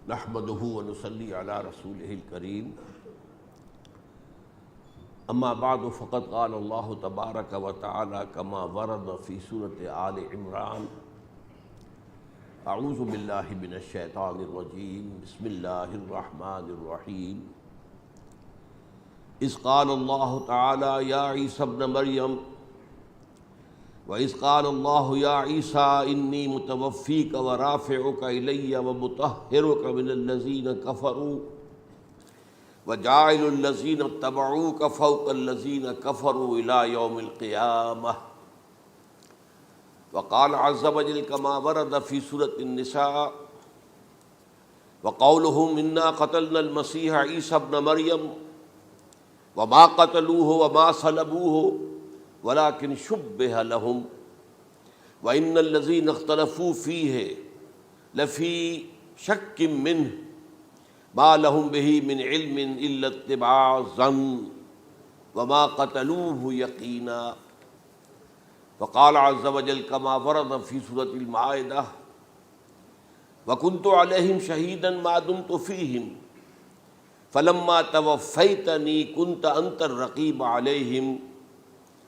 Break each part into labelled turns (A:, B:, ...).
A: نحمده ونصلي على رسوله الكريم اما بعد فقد قال الله تبارك وتعالى كما ورد في سورة آل عمران اعوذ باللہ من الشیطان الرجیم بسم اللہ الرحمن الرحیم اذ قال اللہ تعالی یا عیسی ابن مریم وَإِذْ قَالَ اللَّهُ يَا عِيسَىٰ إِنِّي مُتَوَفِّيكَ وَرَافِعُكَ إِلَيَّ وَمُطَهِّرُكَ مِنَ الَّذِينَ كَفَرُوا وَجَاعِلُ الَّذِينَ اتَّبَعُوكَ فَوْقَ الَّذِينَ كَفَرُوا إِلَىٰ يَوْمِ الْقِيَامَةِ وَقَالَ عَزَّ وَجَلَّ كَمَا وَرَدَ فِي سُورَةِ النِّسَاءِ وَقَوْلُهُمْ إِنَّا قَتَلْنَا الْمَسِيحَ عِيسَى ابْنَ مَرْيَمَ وَمَا قَتَلُوهُ وَمَا صَلَبُوهُ وَلَكِنْ شُبِّهَ لَهُمْ وَإِنَّ الَّذِينَ اخْتَلَفُوا فِيهِ لَفِي شَكٍّ مِّنْهُ مَا لَهُمْ بِهِ مِنْ عِلْمٍ إِلَّا اتِّبَاعَ الظَّنِّ وَمَا قَتَلُوهُ يَقِينًا وقال عز وجل كما ورد في سورة المائدة وكنت عليهم شهيدا ما دمت فيهم فلما توفيتني كنت أنت الرقيب عليهم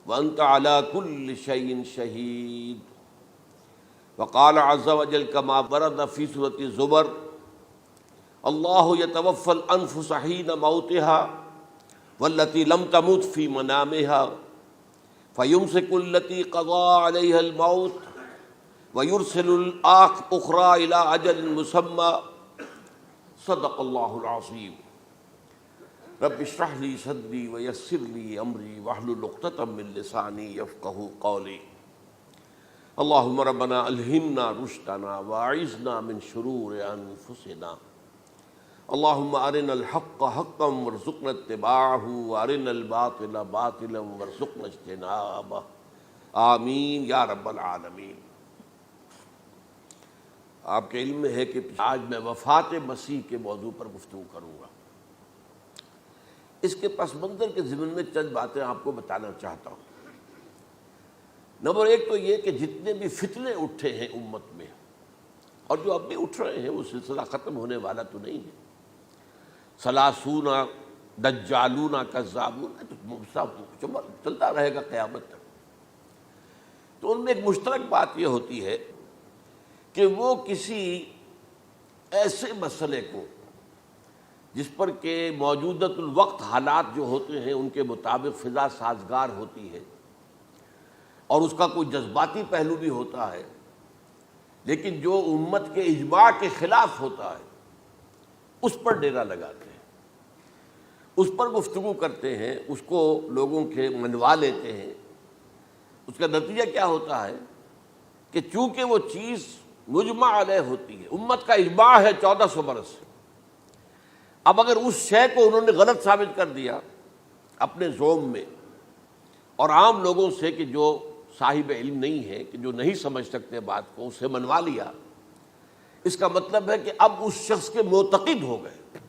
A: وأنت على كل شيء شهيد وقال عز وجل كما ورد في سورة الزمر الله يتوفى الأنفس حين موتها والتي لم تمت في منامها فيمسك التي قضى عليها الموت ويرسل الأخرى إلى أجل مسمى صدق الله العظيم رب اشرح لي صدري ويسر لي امري واحلل عقدة من لساني يفقهوا قولي اللهم ربنا الهمنا رشدنا واعذنا من شرور انفسنا اللهم ارنا الحق حقا وارزقنا اتباعه وارنا الباطل باطلا وارزقنا اجتنابه آمین یا رب العالمین۔ آپ کے علم میں ہے کہ آج میں وفات مسیح کے موضوع پر گفتگو کروں گا۔ اس کے پس منظر کے ضمن میں چند باتیں آپ کو بتانا چاہتا ہوں۔ نمبر ایک تو یہ کہ جتنے بھی فتنے اٹھے ہیں امت میں اور جو اب بھی اٹھ رہے ہیں وہ سلسلہ ختم ہونے والا تو نہیں ہے۔ ثلاثون دجالون کذابون چلتا رہے گا قیامت تک۔ تو ان میں ایک مشترک بات یہ ہوتی ہے کہ وہ کسی ایسے مسئلے کو جس پر کہ موجودۃ الوقت حالات جو ہوتے ہیں ان کے مطابق فضا سازگار ہوتی ہے اور اس کا کوئی جذباتی پہلو بھی ہوتا ہے، لیکن جو امت کے اجماع کے خلاف ہوتا ہے اس پر ڈیرا لگاتے ہیں، اس پر گفتگو کرتے ہیں، اس کو لوگوں کے منوا لیتے ہیں۔ اس کا نتیجہ کیا ہوتا ہے کہ چونکہ وہ چیز مجمع علیہ ہوتی ہے، امت کا اجماع ہے 1400 برس سے، اب اگر اس شے کو انہوں نے غلط ثابت کر دیا اپنے زوم میں اور عام لوگوں سے کہ جو صاحب علم نہیں ہے، کہ جو نہیں سمجھ سکتے بات کو، اسے منوا لیا، اس کا مطلب ہے کہ اب اس شخص کے معتقد ہو گئے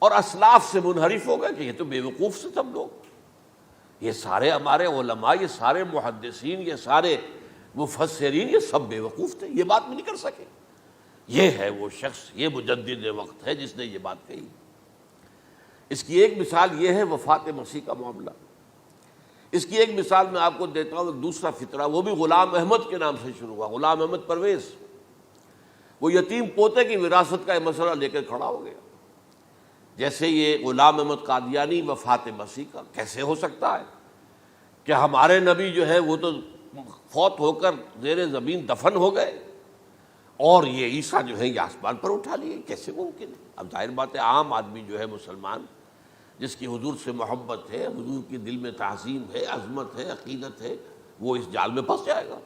A: اور اسلاف سے منحرف ہو گئے کہ یہ تو بے وقوف سے سب لوگ، یہ سارے ہمارے علماء، یہ سارے محدثین، یہ سارے مفسرین، یہ سب بے وقوف تھے، یہ بات بھی نہیں کر سکے۔ یہ ہے وہ شخص، یہ مجدد وقت ہے جس نے یہ بات کہی۔ اس کی ایک مثال یہ ہے وفات مسیح کا معاملہ۔ اس کی ایک مثال میں آپ کو دیتا ہوں، ایک دوسرا فطرہ، وہ بھی غلام احمد کے نام سے شروع ہوا، غلام احمد پرویز۔ وہ یتیم پوتے کی وراثت کا مسئلہ لے کر کھڑا ہو گیا۔ جیسے یہ غلام احمد قادیانی وفات مسیح کا کیسے ہو سکتا ہے کہ ہمارے نبی جو ہے وہ تو فوت ہو کر زیر زمین دفن ہو گئے اور یہ عیسیٰ جو ہے یہ آسمان پر اٹھا لیے، کیسے ممکن ہے؟ اب ظاہر بات ہے عام آدمی جو ہے مسلمان، جس کی حضور سے محبت ہے، حضور کی دل میں تعظیم ہے، عظمت ہے، عقیدت ہے، وہ اس جال میں پھنس جائے گا۔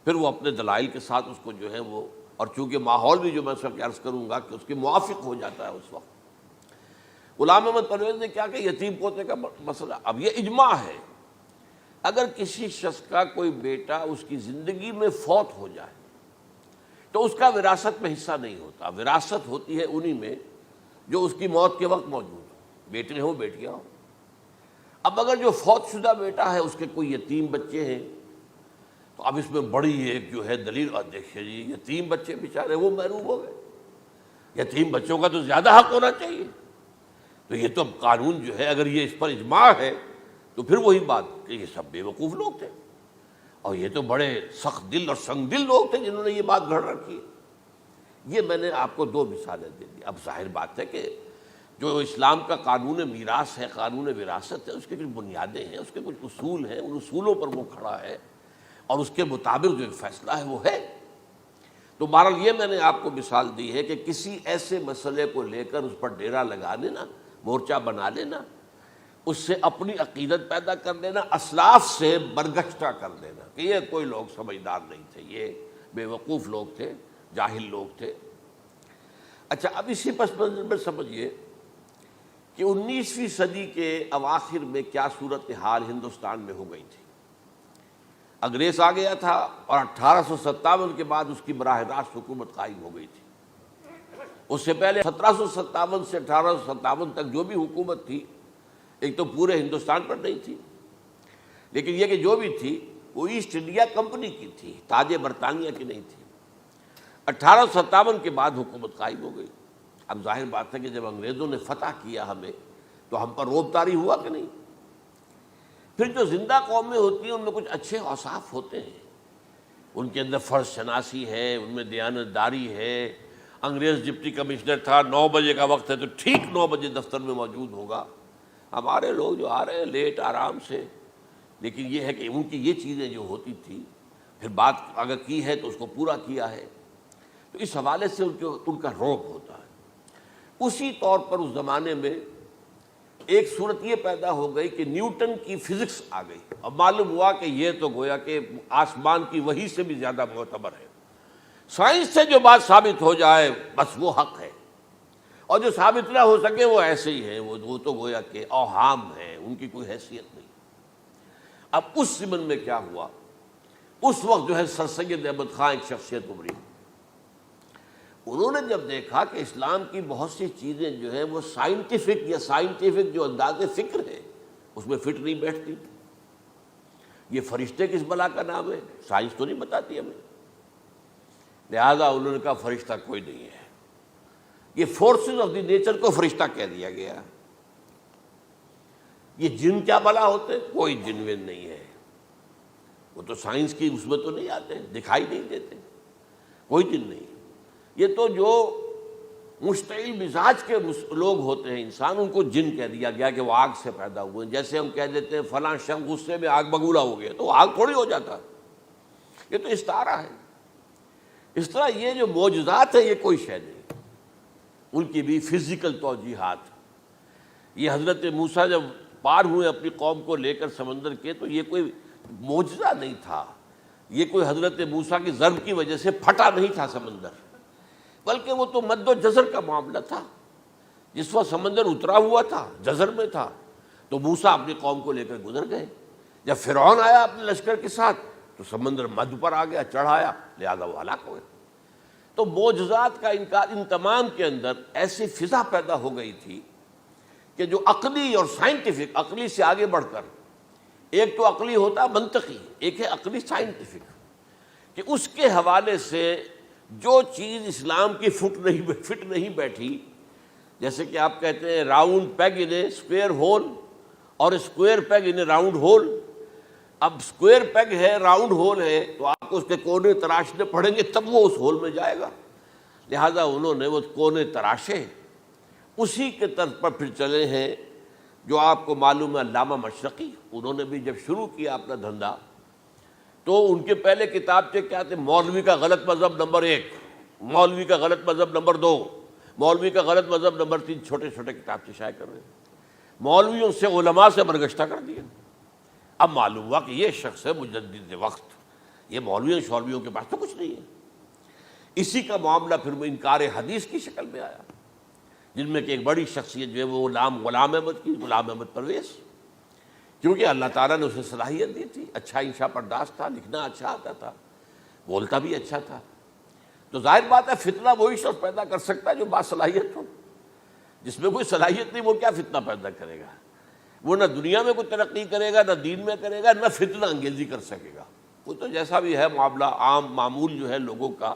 A: پھر وہ اپنے دلائل کے ساتھ اس کو جو ہے وہ، اور چونکہ ماحول بھی جو میں سب عرض کروں گا کہ اس کے موافق ہو جاتا ہے اس وقت۔ غلام احمد پرویز نے کیا کہ یتیم پوتے کا مسئلہ، اب یہ اجماع ہے، اگر کسی شخص کا کوئی بیٹا اس کی زندگی میں فوت ہو جائے تو اس کا وراثت میں حصہ نہیں ہوتا، وراثت ہوتی ہے انہی میں جو اس کی موت کے وقت موجود ہو، بیٹے ہوں بیٹیاں ہوں۔ اب اگر جو فوت شدہ بیٹا ہے اس کے کوئی یتیم بچے ہیں تو اب اس میں بڑی ایک جو ہے دلیل، اور دیکھیے جی یتیم بچے بیچارے وہ محروم ہو گئے، یتیم بچوں کا تو زیادہ حق ہونا چاہیے. تو یہ تو اب قانون جو ہے اگر یہ اس پر اجماع ہے تو پھر وہی بات کہ یہ سب بے وقوف لوگ تھے، اور یہ تو بڑے سخت دل اور سنگ دل لوگ تھے جنہوں نے یہ بات گھڑ رکھی. یہ میں نے آپ کو 2 مثالیں دے دی. اب ظاہر بات ہے کہ جو اسلام کا قانون میراث ہے، قانون وراثت ہے، اس کی کچھ بنیادیں ہیں، اس کے کچھ اصول ہیں، ان اصولوں پر وہ کھڑا ہے اور اس کے مطابق جو فیصلہ ہے وہ ہے. تو بہرحال یہ میں نے آپ کو مثال دی ہے کہ کسی ایسے مسئلے کو لے کر اس پر ڈیرا لگا لینا، مورچہ بنا لینا، اس سے اپنی عقیدت پیدا کر لینا، اسلاف سے برگشتہ کر دینا کہ یہ کوئی لوگ سمجھدار نہیں تھے، یہ بے وقوف لوگ تھے، جاہل لوگ تھے. اچھا، اب اسی پس منظر میں سمجھیے کہ 19ویں صدی کے اواخر میں کیا صورتحال ہندوستان میں ہو گئی تھی. انگریز آ گیا تھا اور 1857 کے بعد اس کی براہ راست حکومت قائم ہو گئی تھی. اس سے پہلے 1757 سے 1857 تک جو بھی حکومت تھی ایک تو پورے ہندوستان پر نہیں تھی، لیکن یہ کہ جو بھی تھی وہ ایسٹ انڈیا کمپنی کی تھی، تاج برطانیہ کی نہیں تھی. 1857 کے بعد حکومت قائم ہو گئی. اب ظاہر بات ہے کہ جب انگریزوں نے فتح کیا ہمیں تو ہم پر روب طاری ہوا کہ نہیں. پھر جو زندہ قومیں ہوتی ہیں ان میں کچھ اچھے اوصاف ہوتے ہیں، ان کے اندر فرض شناسی ہے، ان میں دیانت داری ہے. انگریز ڈپٹی کمشنر تھا، 9 بجے کا وقت ہے تو ٹھیک 9 بجے دفتر میں موجود ہوگا. ہمارے لوگ جو آ رہے ہیں لیٹ آرام سے، لیکن یہ ہے کہ ان کی یہ چیزیں جو ہوتی تھی پھر بات اگر کی ہے تو اس کو پورا کیا ہے. تو اس حوالے سے ان کا رعب ہوتا ہے. اسی طور پر اس زمانے میں ایک صورت یہ پیدا ہو گئی کہ نیوٹن کی فزکس آ گئی اور معلوم ہوا کہ یہ تو گویا کہ آسمان کی وحی سے بھی زیادہ معتبر ہے. سائنس سے جو بات ثابت ہو جائے بس وہ حق ہے، اور جو ثابت نہ ہو سکے وہ ایسے ہی ہیں، وہ تو گویا کہ اوہام ہیں، ان کی کوئی حیثیت نہیں. اب اس ضمن میں کیا ہوا، اس وقت جو ہے سر سید احمد خان ایک شخصیت ابھری. انہوں نے جب دیکھا کہ اسلام کی بہت سی چیزیں جو ہیں وہ سائنٹیفک جو انداز فکر ہے اس میں فٹ نہیں بیٹھتی. یہ فرشتے کس بلا کا نام ہے، سائنس تو نہیں بتاتی ہمیں. لہذا انہوں نے کہا فرشتہ کوئی نہیں ہے. یہ فورسز آف دی نیچر کو فرشتہ کہہ دیا گیا. یہ جن کیا بلا ہوتے، کوئی جن ون نہیں ہے، وہ تو سائنس کی اس میں تو نہیں آتے، دکھائی نہیں دیتے، کوئی جن نہیں. یہ تو جو مشتعل مزاج کے لوگ ہوتے ہیں انسان، ان کو جن کہہ دیا گیا کہ وہ آگ سے پیدا ہوئے. جیسے ہم کہہ دیتے ہیں فلاں شخص غصے میں آگ بگولا ہو گیا تو آگ تھوڑی ہو جاتا، یہ تو استعارہ ہے. اس طرح یہ جو معجزات ہیں یہ کوئی شے نہیں، ان کی بھی فزیکل توجیحات. یہ حضرت موسیٰ جب پار ہوئے اپنی قوم کو لے کر سمندر کے تو یہ کوئی معجزہ نہیں تھا، یہ کوئی حضرت موسیٰ کی ضرب کی وجہ سے پھٹا نہیں تھا سمندر، بلکہ وہ تو مد و جزر کا معاملہ تھا. جس وقت سمندر اترا ہوا تھا جزر میں تھا تو موسیٰ اپنی قوم کو لے کر گزر گئے. جب فرعون آیا اپنے لشکر کے ساتھ تو سمندر مدھ پر آ گیا، چڑھایا، لہذا وہ ہلاک ہو گئے. تو معجزات کا انکار، ان تمام کے اندر ایسی فضا پیدا ہو گئی تھی کہ جو عقلی اور سائنٹیفک، عقلی سے آگے بڑھ کر، ایک تو عقلی ہوتا منطقی، ایک ہے عقلی سائنٹیفک، کہ اس کے حوالے سے جو چیز اسلام کی فٹ نہیں بیٹھی، جیسے کہ آپ کہتے ہیں round peg in a square hole اور square peg in a round hole. اب اسکوئر پیگ ہے، راؤنڈ ہول ہے، تو آپ کو اس کے کونے تراشنے پڑیں گے تب وہ اس ہول میں جائے گا. لہذا انہوں نے وہ کونے تراشے، اسی کے طرز پر پھر چلے ہیں. جو آپ کو معلوم ہے علامہ مشرقی، انہوں نے بھی جب شروع کیا اپنا دھندا تو ان کے پہلے کتابچے کیا تھے، مولوی کا غلط مذہب نمبر 1، مولوی کا غلط مذہب نمبر 2، مولوی کا غلط مذہب نمبر 3، چھوٹے چھوٹے کتابچے شائع کر رہے ہیں. مولویوں سے علماء سے برگشتہ کر دیا. اب معلوم ہوا کہ یہ شخص ہے مجدد وقت، یہ مولویوں کے پاس تو کچھ نہیں ہے. اسی کا معاملہ پھر وہ انکار حدیث کی شکل میں آیا، جن میں کہ ایک بڑی شخصیت جو ہے وہ غلام احمد کی، غلام احمد پرویز، کیونکہ اللہ تعالیٰ نے اسے صلاحیت دی تھی، اچھا انشا پرداز تھا، لکھنا اچھا آتا تھا، بولتا بھی اچھا تھا. تو ظاہر بات ہے فتنہ وہی شخص پیدا کر سکتا ہے جو باصلاحیت ہو. جس میں کوئی صلاحیت نہیں وہ کیا فتنہ پیدا کرے گا؟ وہ نہ دنیا میں کوئی ترقی کرے گا، نہ دین میں کرے گا، نہ فتنہ انگیزی کر سکے گا. وہ تو جیسا بھی ہے معاملہ، عام معمول جو ہے لوگوں کا،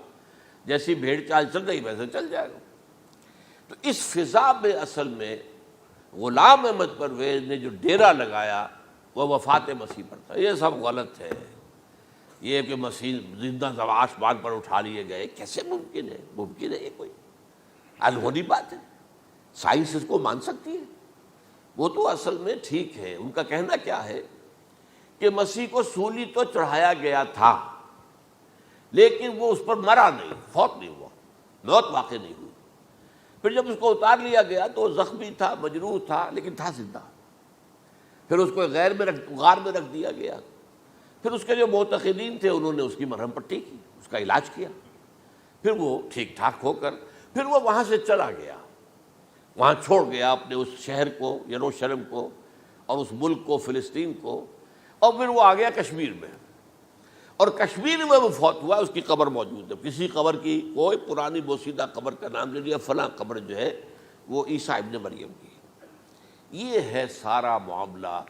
A: جیسی بھیڑ چال چل رہی ویسے چل جائے گا. تو اس فضا میں اصل میں غلام احمد پرویز نے جو ڈیرا لگایا وہ وفات مسیح پر تھا۔ یہ سب غلط ہے، یہ کہ مسیح زندہ آسمان پر اٹھا لیے گئے، کیسے ممکن ہے؟ ممکن ہے یہ کوئی الہونی بات ہے؟ سائنس اس کو مان سکتی ہے؟ وہ تو اصل میں ٹھیک ہے، ان کا کہنا کیا ہے کہ مسیح کو سولی تو چڑھایا گیا تھا لیکن وہ اس پر مرا نہیں، فوت نہیں ہوا، موت واقع نہیں ہوئی۔ پھر جب اس کو اتار لیا گیا تو وہ زخمی تھا، مجروح تھا، لیکن تھا زندہ۔ پھر اس کو غار میں رکھ دیا گیا۔ پھر اس کے جو معتقدین تھے انہوں نے اس کی مرہم پٹی کی، اس کا علاج کیا، پھر وہ ٹھیک ٹھاک ہو کر پھر وہ وہاں سے چلا گیا، وہاں چھوڑ گیا اپنے اس شہر کو، یروشلم کو، اور اس ملک کو، فلسطین کو، اور پھر وہ آ گیا کشمیر میں، اور کشمیر میں وہ فوت ہوا۔ اس کی قبر موجود ہے، کسی قبر کی کوئی پرانی بوسیدہ قبر کا نام لے لیا، فلاں قبر جو ہے وہ عیسیٰ ابن مریم کی۔ یہ ہے سارا معاملہ۔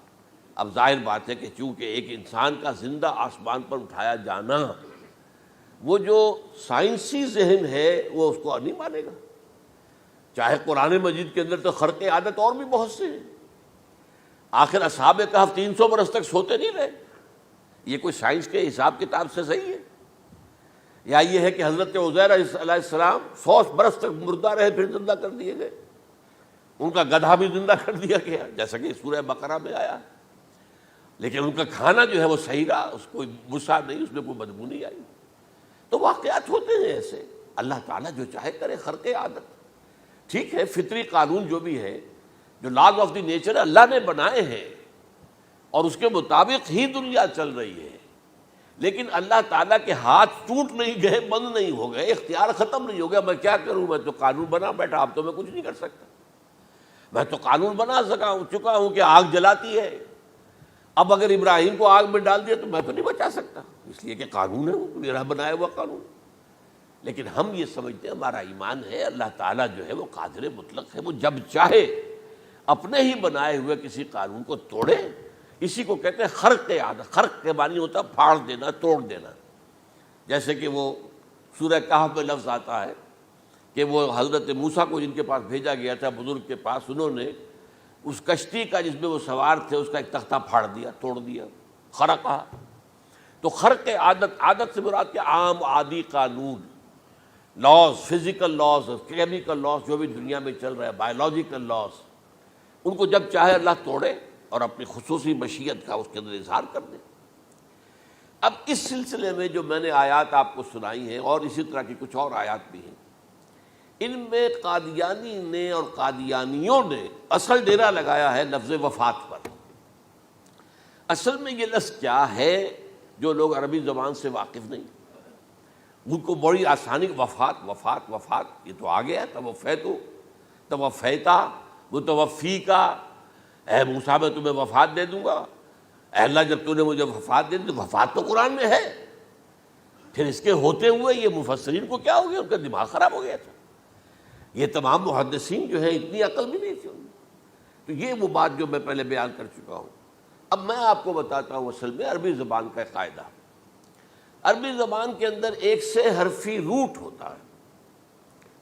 A: اب ظاہر بات ہے کہ چونکہ ایک انسان کا زندہ آسمان پر اٹھایا جانا، وہ جو سائنسی ذہن ہے وہ اس کو نہیں مانے گا، چاہے قرآن مجید کے اندر تو خرق عادت اور بھی بہت سے ہیں۔ آخر اصحاب کہف 300 برس تک سوتے نہیں رہے، یہ کوئی سائنس کے حساب کتاب سے صحیح ہے؟ یا یہ ہے کہ حضرت عزیر علیہ السلام 100 برس تک مردہ رہے پھر زندہ کر دیے گئے، ان کا گدھا بھی زندہ کر دیا گیا جیسا کہ سورہ بقرہ میں آیا، لیکن ان کا کھانا جو ہے وہ صحیح رہا، اس کو مسا نہیں، اس میں کوئی بدبو نہیں آئی۔ تو واقعات ہوتے ہیں ایسے، اللہ تعالیٰ جو چاہے کرے، خرق عادت ٹھیک ہے۔ فطری قانون جو بھی ہے، جو لاز آف دی نیچر اللہ نے بنائے ہیں اور اس کے مطابق ہی دنیا چل رہی ہے، لیکن اللہ تعالیٰ کے ہاتھ ٹوٹ نہیں گئے، بند نہیں ہو گئے، اختیار ختم نہیں ہو گیا۔ میں کیا کروں؟ میں تو قانون بنا بیٹھا، اب تو میں کچھ نہیں کر سکتا۔ میں تو قانون بنا چکا ہوں کہ آگ جلاتی ہے، اب اگر ابراہیم کو آگ میں ڈال دیا تو میں تو نہیں بچا سکتا، اس لیے کہ قانون ہے، وہ میرا بنایا ہوا قانون۔ لیکن ہم یہ سمجھتے ہیں، ہمارا ایمان ہے اللہ تعالیٰ جو ہے وہ قادر مطلق ہے، وہ جب چاہے اپنے ہی بنائے ہوئے کسی قانون کو توڑے۔ اسی کو کہتے ہیں خرق عادت۔ خرق کے معنی ہوتا ہے پھاڑ دینا، توڑ دینا۔ جیسے کہ وہ سورہ کہف میں لفظ آتا ہے کہ وہ حضرت موسیٰ کو جن کے پاس بھیجا گیا تھا، بزرگ کے پاس، انہوں نے اس کشتی کا جس میں وہ سوار تھے اس کا ایک تختہ پھاڑ دیا، توڑ دیا، خرقہ۔ تو خرق عادت، عادت سے مراد کہ عام عادی قانون، laws, physical laws, chemical laws جو بھی دنیا میں چل رہا ہے، بایولوجیکل لاز، ان کو جب چاہے اللہ توڑے اور اپنی خصوصی مشیت کا اس کے اندر اظہار کر دے۔ اب اس سلسلے میں جو میں نے آیات آپ کو سنائی ہیں، اور اسی طرح کی کچھ اور آیات بھی ہیں، ان میں قادیانی نے اور قادیانیوں نے اصل ڈیرا لگایا ہے لفظ وفات پر۔ اصل میں یہ لفظ کیا ہے جو لوگ عربی زبان سے واقف نہیں، ان کو بڑی آسانی، وفات وفات وفات، یہ تو آ گیا، توفیتو، توفیتا، متوفی کا، اے موسیٰ میں تمہیں وفات دے دوں گا، اے اللہ جب تو نے مجھے وفات دے دی، تو وفات تو قرآن میں ہے۔ پھر اس کے ہوتے ہوئے یہ مفسرین کو کیا ہو گیا؟ ان کا دماغ خراب ہو گیا تھا۔ یہ تمام محدثین جو ہیں اتنی عقل بھی نہیں تھی ان میں۔ تو یہ وہ بات جو میں پہلے بیان کر چکا ہوں۔ اب میں آپ کو بتاتا ہوں اصل میں عربی زبان کا قاعدہ۔ عربی زبان کے اندر ایک سے حرفی روٹ ہوتا ہے،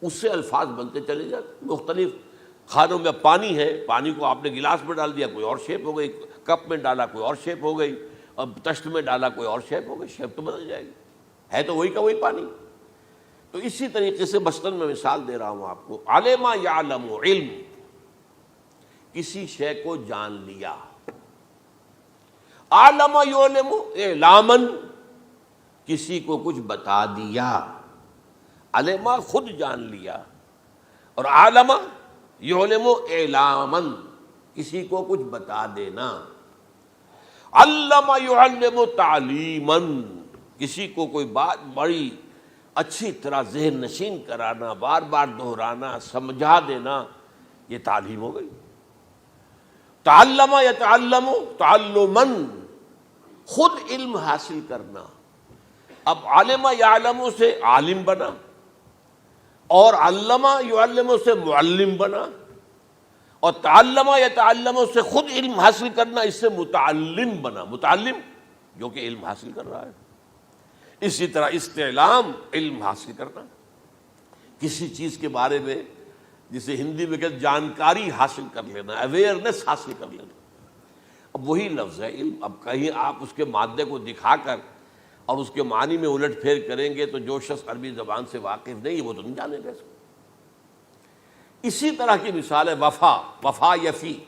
A: اس سے الفاظ بنتے چلے جاتے۔ مختلف کھانوں میں پانی ہے، پانی کو آپ نے گلاس میں ڈال دیا، کوئی اور شیپ ہو گئی، کپ میں ڈالا کوئی اور شیپ ہو گئی، اور تشت میں ڈالا کوئی اور شیپ ہو گئی، شیپ تو بدل جائے گی، ہے تو وہی کا وہی پانی۔ تو اسی طریقے سے مثلاً میں مثال دے رہا ہوں آپ کو، علم یعلم، علم، کسی شے کو جان لیا، عالم یعلم، اعلامن، کسی کو کچھ بتا دیا، علم خود جان لیا، اور عالم یعلم اعلامن، کسی کو کچھ بتا دینا، علم یعلم تعلیمن، کسی کو کوئی بات بڑی اچھی طرح ذہن نشین کرانا، بار بار دہرانا، سمجھا دینا، یہ تعلیم ہو گئی۔ تعلم یتعلم تعلمن، خود علم حاصل کرنا۔ اب علم یعلم سے عالم بنا، اور علم یعلم سے معلم بنا، اور تعلم یتعلم سے خود علم حاصل کرنا، اس سے متعلم بنا، متعلم جو کہ علم حاصل کر رہا ہے۔ اسی طرح استعلام، علم حاصل کرنا، کسی چیز کے بارے میں جسے ہندی میں کہتے جانکاری حاصل کر لینا، اویئرنیس حاصل کر لینا۔ اب وہی لفظ ہے علم، اب کہیں آپ اس کے مادے کو دکھا کر اور اس کے معنی میں الٹ پھیر کریں گے تو جو شخص عربی زبان سے واقف نہیں وہ تو نہیں جانے گا اس کو۔ اسی طرح کی مثال ہے وفا، وفا یفی،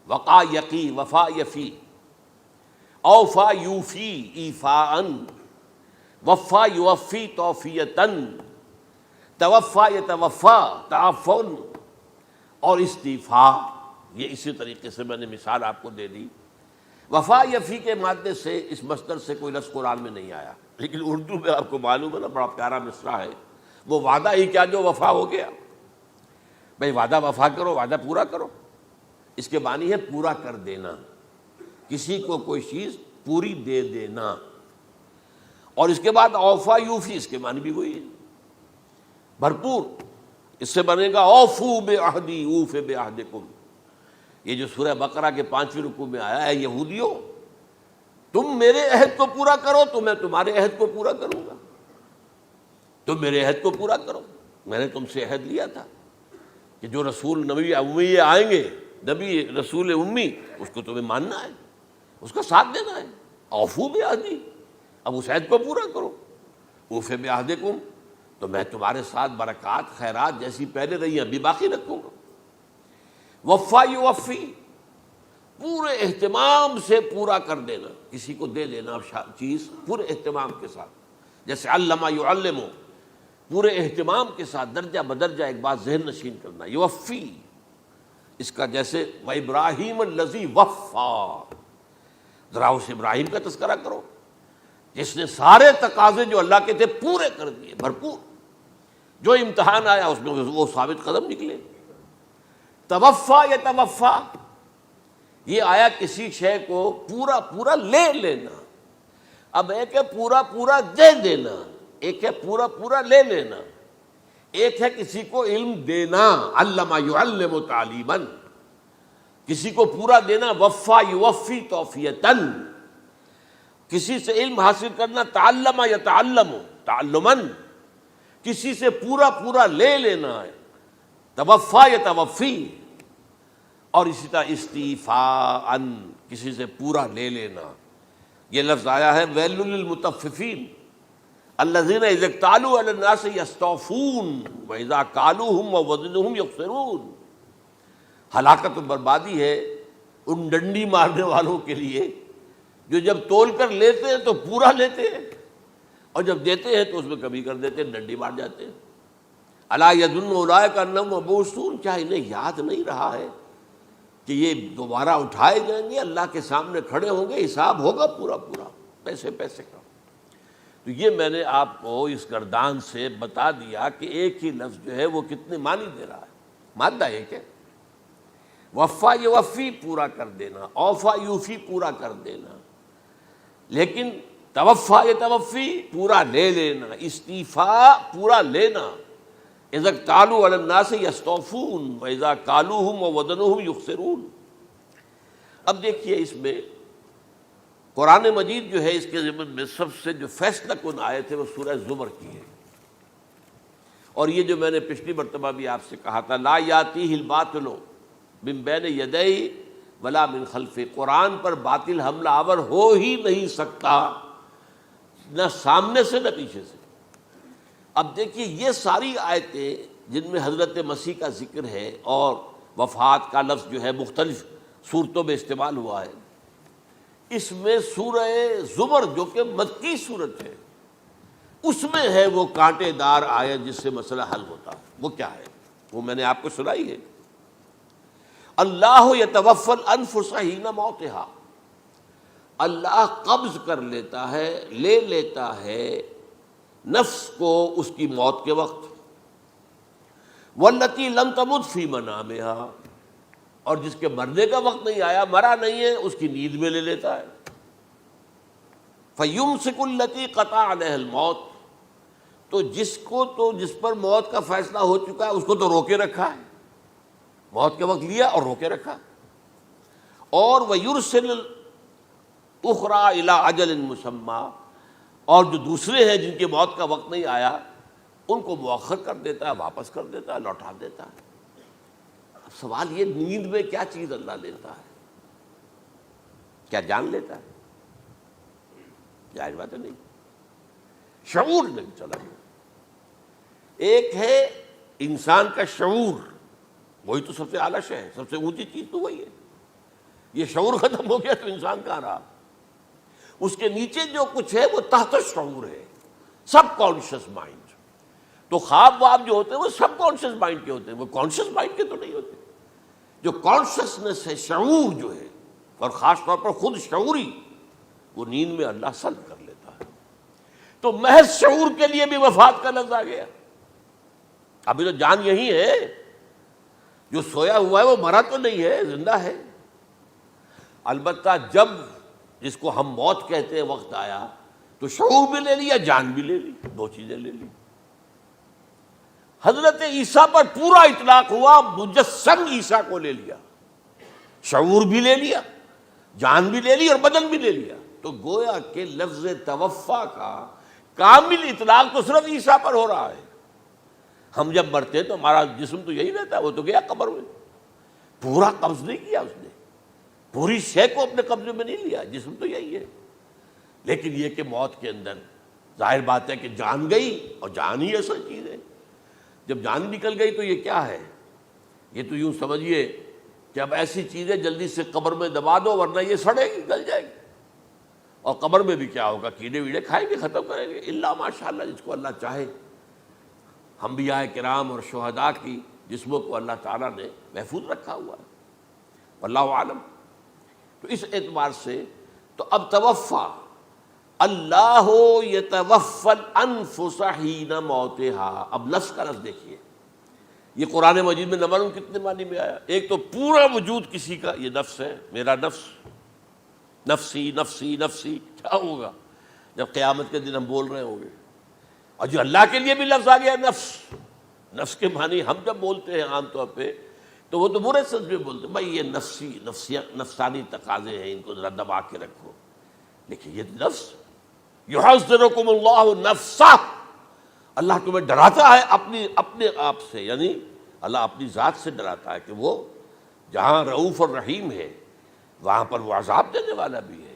A: وقا یقی، وفا یفی، اوفا یوفی ایفاءً، وفا یوفی توفیتاً، توفا یتوفا تعفن، اور استیفاء۔ یہ اسی طریقے سے میں نے مثال آپ کو دے دی۔ وفا یفی کے مادے سے اس مصدر سے کوئی لفظ قرآن میں نہیں آیا، لیکن اردو میں آپ کو معلوم ہے نا بڑا پیارا مصرع ہے، وہ وعدہ ہی کیا جو وفا ہو گیا۔ بھئی وعدہ وفا کرو، وعدہ پورا کرو، اس کے معنی ہے پورا کر دینا، کسی کو کوئی چیز پوری دے دینا۔ اور اس کے بعد اوفا یوفی، اس کے معنی بھی وہی ہے، بھرپور۔ اس سے بنے گا اوفو بعہدی اوف بعہدکم، یہ جو سورہ بقرہ کے 5ویں رکوع میں آیا ہے، یہودیوں تم میرے عہد کو پورا کرو تو میں تمہارے عہد کو پورا کروں گا، تم میرے عہد کو پورا کرو، میں نے تم سے عہد لیا تھا کہ جو رسول نبی امی آئیں گے، نبی رسول امی، اس کو تمہیں ماننا ہے، اس کا ساتھ دینا ہے۔ اوفو بعہدی، اب اس عہد کو پورا کرو۔ اوف بعہدکم، تو میں تمہارے ساتھ برکات خیرات جیسی پہلے رہی ہیں ابھی باقی رکھوں گا۔ وفا یوفی، پورے اہتمام سے پورا کر دینا، کسی کو دے دینا چیز پورے اہتمام کے ساتھ، جیسے علمہ یعلم، پورے اہتمام کے ساتھ درجہ بدرجہ ایک بات ذہن نشین کرنا۔ یوفی، اس کا جیسے وَإِبْرَاهِيمَ الَّذِي وَفَّى، ذرا اس ابراہیم کا تذکرہ کرو جس نے سارے تقاضے جو اللہ کے تھے پورے کر دیے، بھرپور۔ جو امتحان آیا اس میں وہ ثابت قدم نکلے۔ توفا یا توفا، یہ آیا کسی شے کو پورا پورا لے لینا۔ اب ایک ہے پورا پورا دے دینا، ایک ہے پورا پورا لے لینا، ایک ہے کسی کو علم دینا، علمہ یعلم تعلیماً، کسی کو پورا دینا، وفا یوفی توفیتاً، کسی سے علم حاصل کرنا، تعلم یتعلم تعلماً، کسی سے پورا پورا لے لینا ہے، توفا یتوفی، اور اسی طرح استیفاءً، کسی سے پورا لے لینا۔ یہ لفظ آیا ہے ویل للمطففین الذین اذا اکتالوا علی الناس یستوفون واذا کالوہم ووزنوہم یخسرون۔ ہلاکت و بربادی ہے ان ڈنڈی مارنے والوں کے لیے جو جب تول کر لیتے ہیں تو پورا لیتے ہیں، اور جب دیتے ہیں تو اس میں کمی کر دیتے ہیں، ڈنڈی مار جاتے ہیں۔ الا یظن اولئک انہم مبعوثون، کیا انہیں یاد نہیں رہا ہے کہ یہ دوبارہ اٹھائے جائیں گے، اللہ کے سامنے کھڑے ہوں گے، حساب ہوگا پورا پورا، پیسے پیسے کا۔ تو یہ میں نے آپ کو اس گردان سے بتا دیا کہ ایک ہی لفظ جو ہے وہ کتنے معنی دے رہا ہے۔ مادہ ایک ہے، وفا یوفی پورا کر دینا، اوفا یوفی پورا کر دینا، لیکن توفا یتوفی پورا لے لینا، استیفاء پورا لینا، اذا اکتالوا علی الناس یستوفون واذا کالوہم ووزنوہم یخسرون۔ اب دیکھیے اس میں قرآن مجید جو ہے اس کے ضمن میں سب سے جو فیصلہ کن آیت ہے وہ سورہ زمر کی ہے، اور یہ جو میں نے پچھلی مرتبہ بھی آپ سے کہا تھا، لا یاتیہ الباطل من بین یدیہ ولا من خلفہ، قرآن پر باطل حملہ آور ہو ہی نہیں سکتا، نہ سامنے سے نہ پیچھے سے۔ اب دیکھیے یہ ساری آیتیں جن میں حضرت مسیح کا ذکر ہے اور وفات کا لفظ جو ہے مختلف صورتوں میں استعمال ہوا ہے، اس میں سورہ زمر جو کہ مکی صورت ہے اس میں ہے وہ کانٹے دار آیت جس سے مسئلہ حل ہوتا ہے۔ وہ کیا ہے؟ وہ میں نے آپ کو سنائی ہے، اللہ یتوفی الانفس حین موتہا، اللہ قبض کر لیتا ہے، لے لیتا ہے نفس کو اس کی موت کے وقت، واللتی لم تمت فی منامہا، اور جس کے مرنے کا وقت نہیں آیا، مرا نہیں ہے، اس کی نیند میں لے لیتا ہے۔ فیمسک التی قطع علیہ الموت، تو جس پر موت کا فیصلہ ہو چکا ہے اس کو تو روکے رکھا ہے، موت کے وقت لیا اور روکے رکھا۔ اور ویرسل الاخری الی اجل مسمی، اور جو دوسرے ہیں جن کی موت کا وقت نہیں آیا ان کو مؤخر کر دیتا ہے، واپس کر دیتا ہے، لوٹا دیتا ہے۔ اب سوال یہ، نیند میں کیا چیز اللہ لیتا ہے؟ کیا جان لیتا ہے؟ جائز بات ہے نہیں، شعور نہیں چلا گیا۔ ایک ہے انسان کا شعور، وہی تو سب سے اعلیٰ شے ہے، سب سے اونچی چیز تو وہی ہے۔ یہ شعور ختم ہو گیا تو انسان کہاں رہا؟ اس کے نیچے جو کچھ ہے وہ تحت شعور ہے، سب کانشیس مائنڈ۔ تو خواب واب جو ہوتے ہیں وہ سب کانشیس مائنڈ کے ہوتے ہیں، وہ کانشیس مائنڈ کے تو نہیں ہوتے۔ جو کانشیسنس ہے، شعور جو ہے، اور خاص طور پر خود شعوری، وہ نیند میں اللہ سلب کر لیتا ہے۔ تو محض شعور کے لیے بھی وفات کا لفظ آ گیا۔ ابھی تو جان یہی ہے، جو سویا ہوا ہے وہ مرا تو نہیں ہے، زندہ ہے۔ البتہ جب جس کو ہم موت کہتے ہیں وقت آیا تو شعور بھی لے لیا، جان بھی لے لی، دو چیزیں لے لی۔ حضرت عیسیٰ پر پورا اطلاق ہوا، مجسم عیسیٰ کو لے لیا، شعور بھی لے لیا، جان بھی لے لی اور بدن بھی لے لیا۔ تو گویا کہ لفظ توفا کا کامل اطلاق تو صرف عیسیٰ پر ہو رہا ہے۔ ہم جب مرتے ہیں تو ہمارا جسم تو یہی رہتا ہے، وہ تو گیا قبر میں، پورا قبض نہیں کیا اس نے، پوری شے کو اپنے قبضے میں نہیں لیا، جسم تو یہی ہے۔ لیکن یہ کہ موت کے اندر ظاہر بات ہے کہ جان گئی، اور جان ہی اصل چیز ہے۔ جب جان نکل گئی تو یہ کیا ہے؟ یہ تو یوں سمجھیے کہ اب ایسی چیزیں جلدی سے قبر میں دبا دو، ورنہ یہ سڑے گی، گل جائے گی۔ اور قبر میں بھی کیا ہوگا؟ کیڑے ویڑے کھائیں گے، ختم کریں گے، الا ماشاءاللہ جس کو اللہ چاہے۔ انبیاء کرام اور شہداء کی جسموں کو اللہ تعالیٰ نے محفوظ رکھا ہوا ہے، واللہ عالم۔ تو اس اعتبار سے تو اب توفا، اللہ یتوفی الانفس حین موتها۔ اب نفس کا لفظ دیکھیے، یہ قرآن مجید میں نہ معلوم کتنے معنی میں آیا۔ ایک تو پورا وجود کسی کا یہ نفس ہے، میرا نفس، نفسی نفسی نفسی۔ کیا ہوگا جب قیامت کے دن ہم بول رہے ہوں گے؟ اور جو اللہ کے لیے بھی لفظ آ گیا نفس، نفس کے معنی ہم جب بولتے ہیں عام طور پہ تو وہ تو برے سچ میں بولتے ہیں، بھائی یہ نفسانی تقاضے ہیں، ان کو ذرا دبا کے رکھو۔ لیکن یہ نفس، یحذرکم اللہ نفسہ، اللہ تمہیں ڈراتا ہے اپنے آپ سے، یعنی اللہ اپنی ذات سے ڈراتا ہے کہ وہ جہاں رؤوف اور رحیم ہے وہاں پر وہ عذاب دینے والا بھی ہے،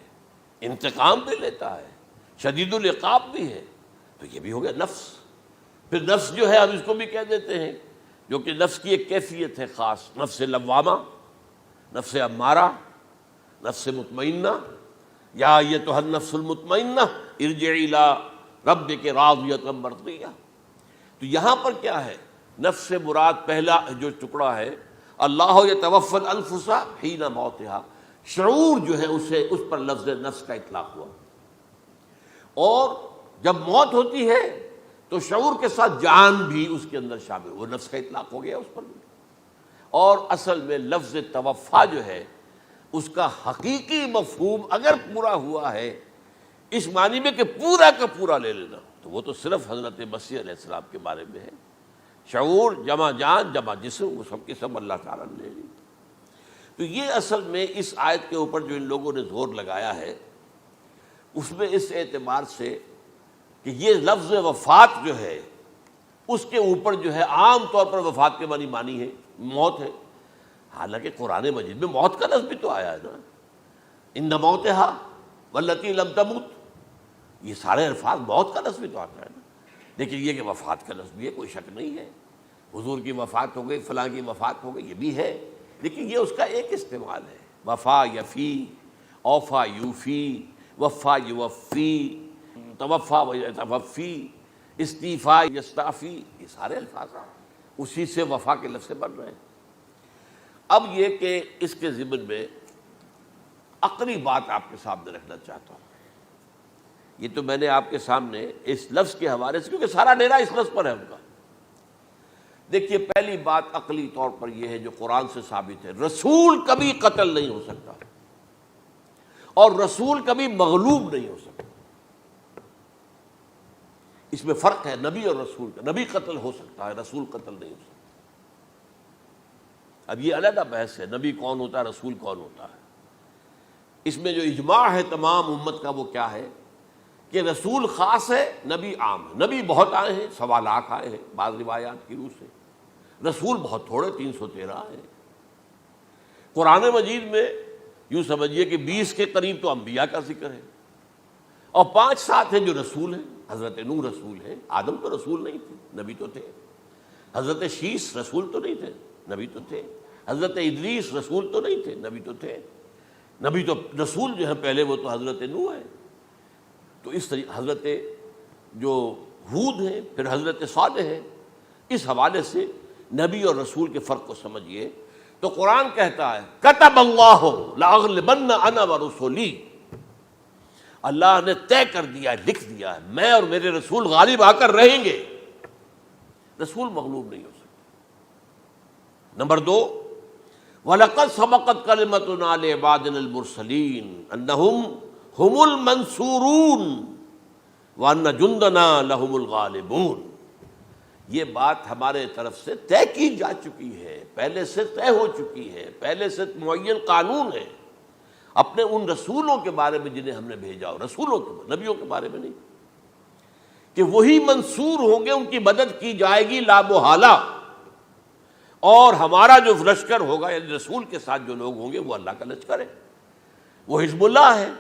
A: انتقام بھی لیتا ہے، شدید العقاب بھی ہے۔ تو یہ بھی ہو گیا نفس۔ پھر نفس جو ہے ہم اس کو بھی کہہ دیتے ہیں، جو کہ نفس کی ایک کیفیت ہے خاص، نفس لوامہ، نفس امارہ، نفس مطمئنہ، یا ایتھا النفس المطمئنہ ارجعی الی ربک راضیۃ مرضیہ۔ تو یہاں پر کیا ہے؟ نفس سے مراد پہلا جو ٹکڑا ہے، اللہ یتوفی الانفس حین موتها، شعور جو ہے اس پر لفظ نفس کا اطلاق ہوا۔ اور جب موت ہوتی ہے تو شعور کے ساتھ جان بھی اس کے اندر شامل، وہ نفس کا اطلاق ہو گیا اس پر بھی۔ اور اصل میں لفظ توفا جو ہے اس کا حقیقی مفہوم اگر پورا ہوا ہے اس معنی میں کہ پورا کا پورا لے لینا، تو وہ تو صرف حضرت مسیح علیہ السلام کے بارے میں ہے۔ شعور جمع جان جمع جسم، وہ سب کے سب اللہ تعالیٰ نے لے لی۔ تو یہ اصل میں اس آیت کے اوپر جو ان لوگوں نے زور لگایا ہے، اس میں اس اعتبار سے کہ یہ لفظ وفات جو ہے اس کے اوپر جو ہے عام طور پر وفات کے معنی ہے موت ہے، حالانکہ قرآن مجید میں موت کا لفظ بھی تو آیا ہے نا، ان موتہا واللتی لم تمت، یہ سارے الفاظ موت کا لفظ بھی تو آتا ہے نا۔ لیکن یہ کہ وفات کا لفظ بھی ہے، کوئی شک نہیں ہے، حضور کی وفات ہو گئی، فلاں کی وفات ہو گئی، یہ بھی ہے، لیکن یہ اس کا ایک استعمال ہے۔ وفا یفی، اوفا یوفی، وفا یوفی، توفا و یتوفی، استیفا یستعفی، یہ سارے الفاظ اسی سے وفا کے لفظ سے بن رہے ہیں۔ اب یہ کہ اس کے ضمن میں عقلی بات آپ کے سامنے رکھنا چاہتا ہوں۔ یہ تو میں نے آپ کے سامنے اس لفظ کے حوالے سے، کیونکہ سارا ڈیرا اس لفظ پر ہے ان کا۔ دیکھیے پہلی بات عقلی طور پر یہ ہے جو قرآن سے ثابت ہے، رسول کبھی قتل نہیں ہو سکتا، اور رسول کبھی مغلوب نہیں ہو سکتا۔ اس میں فرق ہے نبی اور رسول کا، نبی قتل ہو سکتا ہے، رسول قتل نہیں ہو سکتا۔ اب یہ علیحدہ بحث ہے، نبی کون ہوتا ہے، رسول کون ہوتا ہے۔ اس میں جو اجماع ہے تمام امت کا وہ کیا ہے کہ رسول خاص ہے، نبی عام ہے۔ نبی بہت آئے ہیں، 1.25 لاکھ آئے ہیں بعض روایات کی روح سے، رسول بہت تھوڑے 313 ہیں۔ قرآن مجید میں یوں سمجھیے کہ 20 کے قریب تو انبیاء کا ذکر ہے، اور 5-7 ہیں جو رسول ہیں۔ حضرت نوح رسول ہیں، آدم تو رسول نہیں تھے، نبی تو تھے۔ حضرت شیس رسول تو نہیں تھے، نبی تو تھے۔ حضرت ادریس رسول تو نہیں تھے، نبی تو تھے۔ نبی تو رسول جو ہیں پہلے وہ تو حضرت نوح ہے۔ تو اس طریقے حضرت جو ہود ہیں، پھر حضرت صالح ہیں۔ اس حوالے سے نبی اور رسول کے فرق کو سمجھیے تو قرآن کہتا ہے کتب اللہ لاغلبن انا ورسلی، اللہ نے طے کر دیا ہے، لکھ دیا ہے، میں اور میرے رسول غالب آ کر رہیں گے۔ رسول مغلوب نہیں ہو سکتا۔ نمبر 2، وَلَقَدْ سَبَقَتْ كَلِمَتُنَا لِعِبَادِنَا الْمُرْسَلِينَ أَنَّهُمْ هُمُ الْمَنْصُورُونَ وَأَنَّ جُنْدَنَا لَهُمُ الْغَالِبُونَ۔ یہ بات ہمارے طرف سے طے کی جا چکی ہے، پہلے سے طے ہو چکی ہے، پہلے سے معین قانون ہے اپنے ان رسولوں کے بارے میں جنہیں ہم نے بھیجا ہو، رسولوں کے، نبیوں کے بارے میں نہیں، کہ وہی منصور ہوں گے، ان کی مدد کی جائے گی لا محالہ، اور ہمارا جو لشکر ہوگا یعنی رسول کے ساتھ جو لوگ ہوں گے وہ اللہ کا لشکر ہے، وہ حزب اللہ ہے۔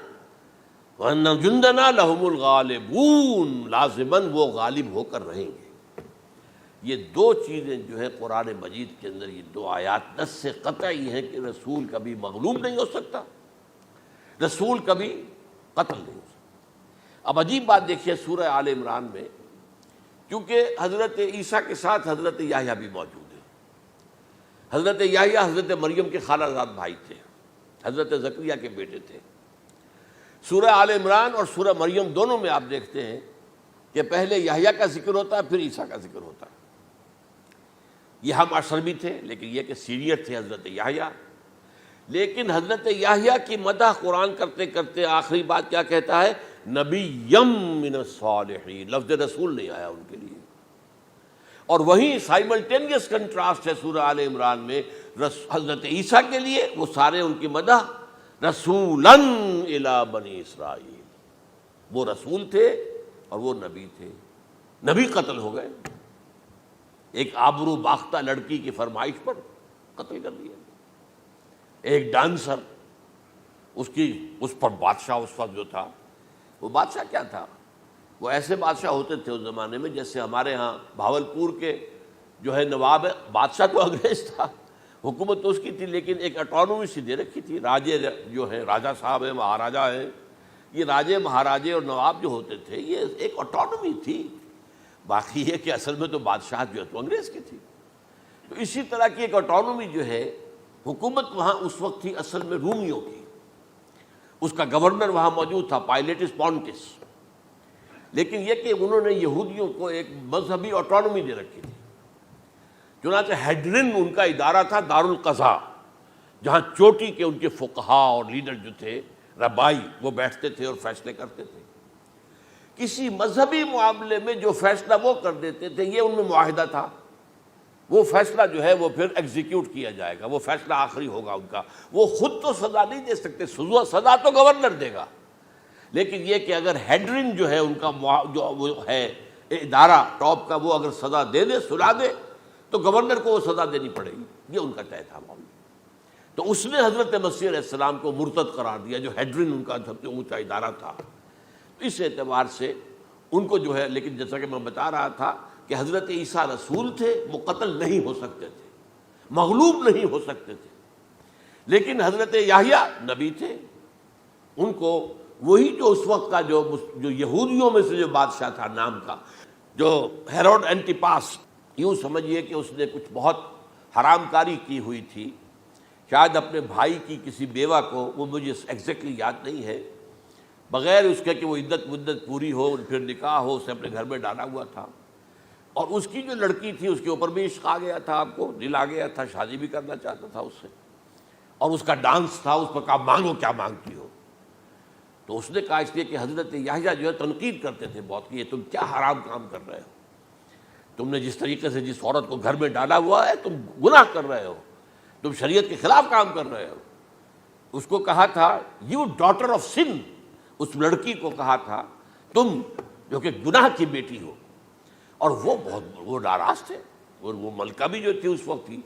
A: وَأَنَّ جُنْدَنَا لَهُمُ الْغَالِبُونَ، لازماً وہ غالب ہو کر رہیں گے۔ یہ 2 چیزیں جو ہے قرآن مجید کے اندر، یہ 2 آیات نص سے قطعی ہیں کہ رسول کبھی مغلوب نہیں ہو سکتا، رسول کبھی قتل نہیں ہو سکتا۔ اب عجیب بات دیکھیے سورہ آل عمران میں، کیونکہ حضرت عیسیٰ کے ساتھ حضرت یحییٰ بھی موجود ہے۔ حضرت یحییٰ حضرت مریم کے خالہ زاد بھائی تھے، حضرت زکریا کے بیٹے تھے۔ سورہ آل عمران اور سورہ مریم دونوں میں آپ دیکھتے ہیں کہ پہلے یحییٰ کا ذکر ہوتا ہے، پھر عیسیٰ کا ذکر ہوتا ہے۔ یہ ہم عصر بھی تھے، لیکن یہ کہ سینئر تھے حضرت یحییٰ۔ لیکن حضرت یحییٰ کی مدح قرآن کرتے کرتے آخری بات کیا کہتا ہے؟ نبیم من الصالحین، لفظ رسول نہیں آیا ان کے لیے۔ اور وہیں سائملٹینیس کنٹراسٹ ہے سورہ آل عمران میں حضرت عیسیٰ کے لیے، وہ سارے ان کی مدح رسولاً الی بنی اسرائیل، وہ رسول تھے اور وہ نبی تھے۔ نبی قتل ہو گئے، ایک آبرو باختہ لڑکی کی فرمائش پر قتل کر دیا۔ ایک ڈانسر، اس پر بادشاہ اس وقت جو تھا، وہ بادشاہ کیا تھا؟ وہ ایسے بادشاہ ہوتے تھے اس زمانے میں جیسے ہمارے ہاں بھاولپور کے جو ہے نواب ہے، بادشاہ تو انگریز تھا، حکومت تو اس کی تھی، لیکن ایک اٹانومی سی دے رکھی تھی۔ راجے جو ہیں، راجہ صاحب ہیں، مہاراجہ ہیں، یہ راجے مہاراجے اور نواب جو ہوتے تھے یہ ایک اٹانومی تھی۔ باقی یہ کہ اصل میں تو بادشاہ جو ہے تو انگریز کی تھی۔ تو اسی طرح کی ایک اٹانومی جو ہے حکومت وہاں اس وقت تھی اصل میں رومیوں کی، اس کا گورنر وہاں موجود تھا پائلیٹس پونٹس، لیکن یہ کہ انہوں نے یہودیوں کو ایک مذہبی اٹانومی دے رکھی تھی۔ چنانچہ ہیڈرن ان کا ادارہ تھا، دارالقضاء، جہاں چوٹی کے ان کے فقہاء اور لیڈر جو تھے، ربائی، وہ بیٹھتے تھے اور فیصلے کرتے تھے۔ کسی مذہبی معاملے میں جو فیصلہ وہ کر دیتے تھے یہ ان میں معاہدہ تھا، وہ فیصلہ جو ہے وہ پھر ایگزیکیوٹ کیا جائے گا، وہ فیصلہ آخری ہوگا ان کا۔ وہ خود تو سزا نہیں دے سکتے، سزا تو گورنر دے گا، لیکن یہ کہ اگر ہیڈرن جو ہے ان کا جو وہ ہے ادارہ ٹاپ کا، وہ اگر سزا دے دے، سلا دے، تو گورنر کو وہ سزا دینی پڑے گی۔ یہ ان کا طے تھا معاملہ۔ تو اس نے حضرت مسیح علیہ السلام کو مرتد قرار دیا، جو ہیڈرن ان کا سب سے اونچا ادارہ تھا۔ اس اعتبار سے ان کو جو ہے، لیکن جیسا کہ میں بتا رہا تھا کہ حضرت عیسیٰ رسول تھے، وہ قتل نہیں ہو سکتے تھے، مغلوب نہیں ہو سکتے تھے، لیکن حضرت یحییٰ نبی تھے، ان کو وہی جو اس وقت کا جو یہودیوں میں سے جو بادشاہ تھا نام کا، جو ہیروڈ اینٹیپاس، یوں سمجھیے کہ اس نے کچھ بہت حرام کاری کی ہوئی تھی، شاید اپنے بھائی کی کسی بیوہ کو، وہ مجھے ایگزیکٹلی یاد نہیں ہے، بغیر اس کے کہ وہ عدت مدت پوری ہو پھر نکاح ہو، اسے اپنے گھر میں ڈالا ہوا تھا، اور اس کی جو لڑکی تھی اس کے اوپر بھی عشق آ گیا تھا، آپ کو دل آ گیا تھا، شادی بھی کرنا چاہتا تھا اس سے، اور اس کا ڈانس تھا، اس پر کہا مانگو کیا مانگتی ہو۔ تو اس نے کہا، اس لیے کہ حضرت یحییٰ جو ہے تنقید کرتے تھے بہت کہ یہ تم کیا حرام کام کر رہے ہو، تم نے جس طریقے سے جس عورت کو گھر میں ڈالا ہوا ہے تم گناہ کر رہے ہو، تم شریعت کے خلاف کام کر رہے ہو۔ اس کو کہا تھا یو ڈاٹر آف سن، اس لڑکی کو کہا تھا تم جو کہ گناہ کی بیٹی ہو. اور وہ ناراض تھے, اور وہ ملکہ بھی جو تھی اس وقت تھی,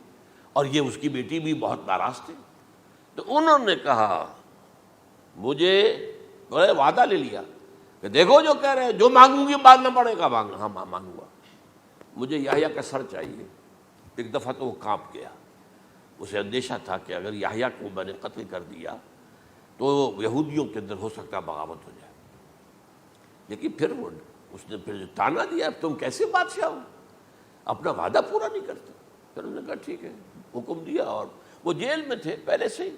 A: اور یہ اس کی بیٹی بھی بہت ناراض تھے. تو انہوں نے کہا, مجھے وعدہ لے لیا کہ دیکھو جو کہہ رہے ہیں, جو مانگوں گی مانگنا پڑے گا. ہاں مانگوں گا, مجھے یحییٰ کا سر چاہیے. ایک دفعہ تو وہ کانپ گیا, اسے اندیشہ تھا کہ اگر یحییٰ کو میں نے قتل کر دیا تو یہودیوں کے اندر ہو سکتا بغاوت ہو جائے. لیکن پھر اس نے پھر تانا دیا, تم کیسے بادشاہ ہو, اپنا وعدہ پورا نہیں کرتے. پھر انہوں نے کہا ٹھیک ہے, حکم دیا. اور وہ جیل میں تھے پہلے سے ہی,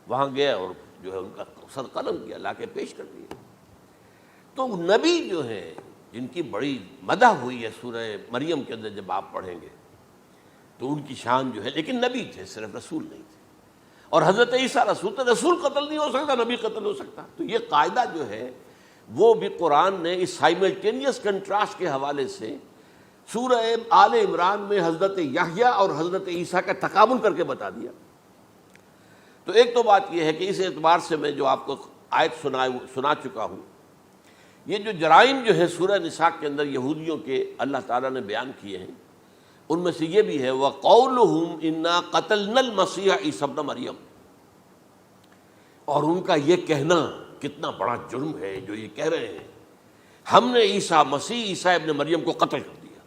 A: وہاں گیا اور جو ہے ان کا سر قلم کیا, لا کے پیش کر دیا. تو نبی جو ہیں جن کی بڑی مدح ہوئی ہے سورہ مریم کے اندر, جب آپ پڑھیں گے تو ان کی شان جو ہے, لیکن نبی تھے, صرف رسول نہیں تھے. اور حضرت عیسیٰ رسول تھے, رسول قتل نہیں ہو سکتا, نبی قتل ہو سکتا. تو یہ قاعدہ جو ہے وہ بھی قرآن نے اس سائملٹینیس کنٹراسٹ کے حوالے سے سورہ آل عمران میں حضرت یحییٰ اور حضرت عیسیٰ کا تقابل کر کے بتا دیا. تو ایک تو بات یہ ہے کہ اس اعتبار سے میں جو آپ کو آیت سنا چکا ہوں, یہ جو جرائم جو ہے سورہ نساء کے اندر یہودیوں کے اللہ تعالیٰ نے بیان کیے ہیں, ان میں سے یہ بھی ہے وَقَوْلُهُمْ إِنَّا قَتَلْنَا الْمَسِيحَ عِيسَى ابْنَ مَرْيَمَ. اور ان کا یہ کہنا کتنا بڑا جرم ہے جو یہ کہہ رہے ہیں, ہم نے عیسیٰ ابن مریم کو قتل کر دیا.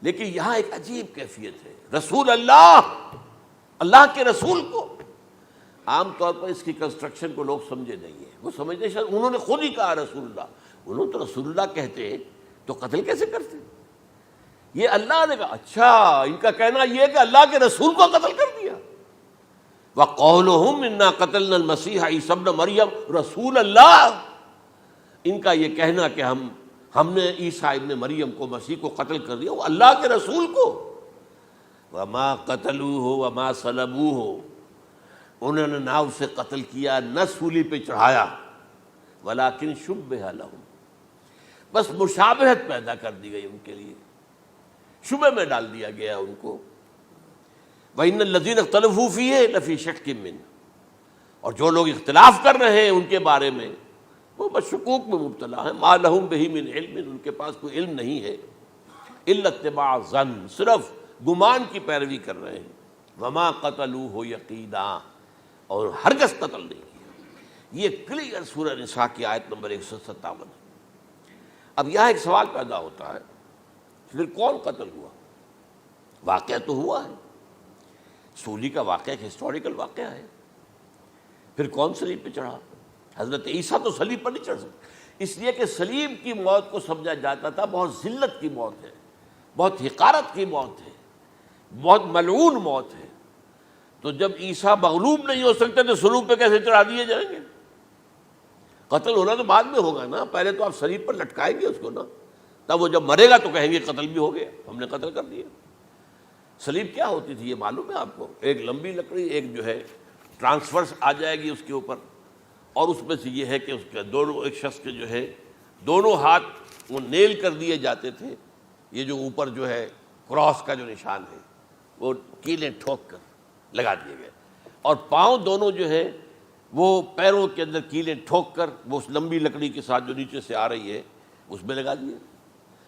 A: لیکن یہاں ایک عجیب کیفیت ہے, رسول اللہ کے رسول کو. عام طور پر اس کی کنسٹرکشن کو لوگ سمجھے نہیں ہیں, وہ سمجھتے ہیں انہوں نے خود ہی کہا رسول اللہ, انہوں تو رسول اللہ کہتے تو قتل کیسے کرتے. یہ اللہ نے کہا, اچھا ان کا کہنا یہ کہ اللہ کے رسول کو قتل کر دیا. وَقَوْلُهُمْ إِنَّا قَتَلْنَا الْمَسِيحَ عِيسَى ابْنَ مَرْيَمَ رسول اللہ, ان کا یہ کہنا کہ ہم نے عیسیٰ ابن مریم کو, مسیح کو قتل کر دیا, وہ اللہ کے رسول کو. وَمَا قَتَلُوهُ وَمَا صَلَبُوهُ, انہوں نے نہ اسے قتل کیا نہ سولی پہ چڑھایا, وَلَكِنْ شُبِّهَ لَهُمْ, بس مشابہت پیدا کر دی گئی ان کے لیے, شبہ میں ڈال دیا گیا ان کو. وَإِنَّ الَّذِينَ اخْتَلَفُوا فِيهِ لَفِي شَكٍّ مِّنْهُ, اور جو لوگ اختلاف کر رہے ہیں ان کے بارے میں وہ بس شکوک میں مبتلا ہیں. مَا لَهُمْ بِهِ مِنْ عِلْمٍ, ان کے پاس کوئی علم نہیں ہے. إِلَّا اتِّبَاعَ الظَّنِّ, صرف گمان کی پیروی کر رہے ہیں. وَمَا قَتَلُوهُ يَقِينًا, اور ہرگز قتل نہیں کیا. یہ کلیئر سورہ نساء کی آیت نمبر 157 ہے. اب یہاں ایک سوال پیدا ہوتا ہے, پھر کون قتل ہوا؟ واقعہ تو ہوا ہے, سولی کا واقعہ ایک ہسٹوریکل واقعہ ہے. پھر کون صلیب پہ چڑھا؟ حضرت عیسیٰ تو صلیب پر نہیں چڑھ سکتے, اس لیے کہ صلیب کی موت کو سمجھا جاتا تھا بہت ذلت کی موت ہے, بہت حقارت کی موت ہے, بہت ملعون موت ہے. تو جب عیسیٰ مغلوب نہیں ہو سکتے تو صلیب پہ کیسے چڑھا دیے جائیں گے؟ قتل ہونا تو بعد میں ہوگا نا, پہلے تو آپ صلیب پر لٹکائیں گے اس کو نا, تب وہ جب مرے گا تو کہیں گے قتل بھی ہو گیا, ہم نے قتل کر دیا. صلیب کیا ہوتی تھی یہ معلوم ہے آپ کو؟ ایک لمبی لکڑی, ایک جو ہے ٹرانسفرس آ جائے گی اس کے اوپر, اور اس میں سے یہ ہے کہ اس کے دونوں, ایک شخص کے جو ہے دونوں ہاتھ وہ نیل کر دیے جاتے تھے, یہ جو اوپر جو ہے کراس کا جو نشان ہے وہ کیلیں ٹھوک کر لگا دیے گئے, اور پاؤں دونوں جو ہے وہ پیروں کے اندر کیلیں ٹھوک کر وہ اس لمبی لکڑی کے ساتھ جو نیچے سے آ رہی ہے اس میں لگا دیے.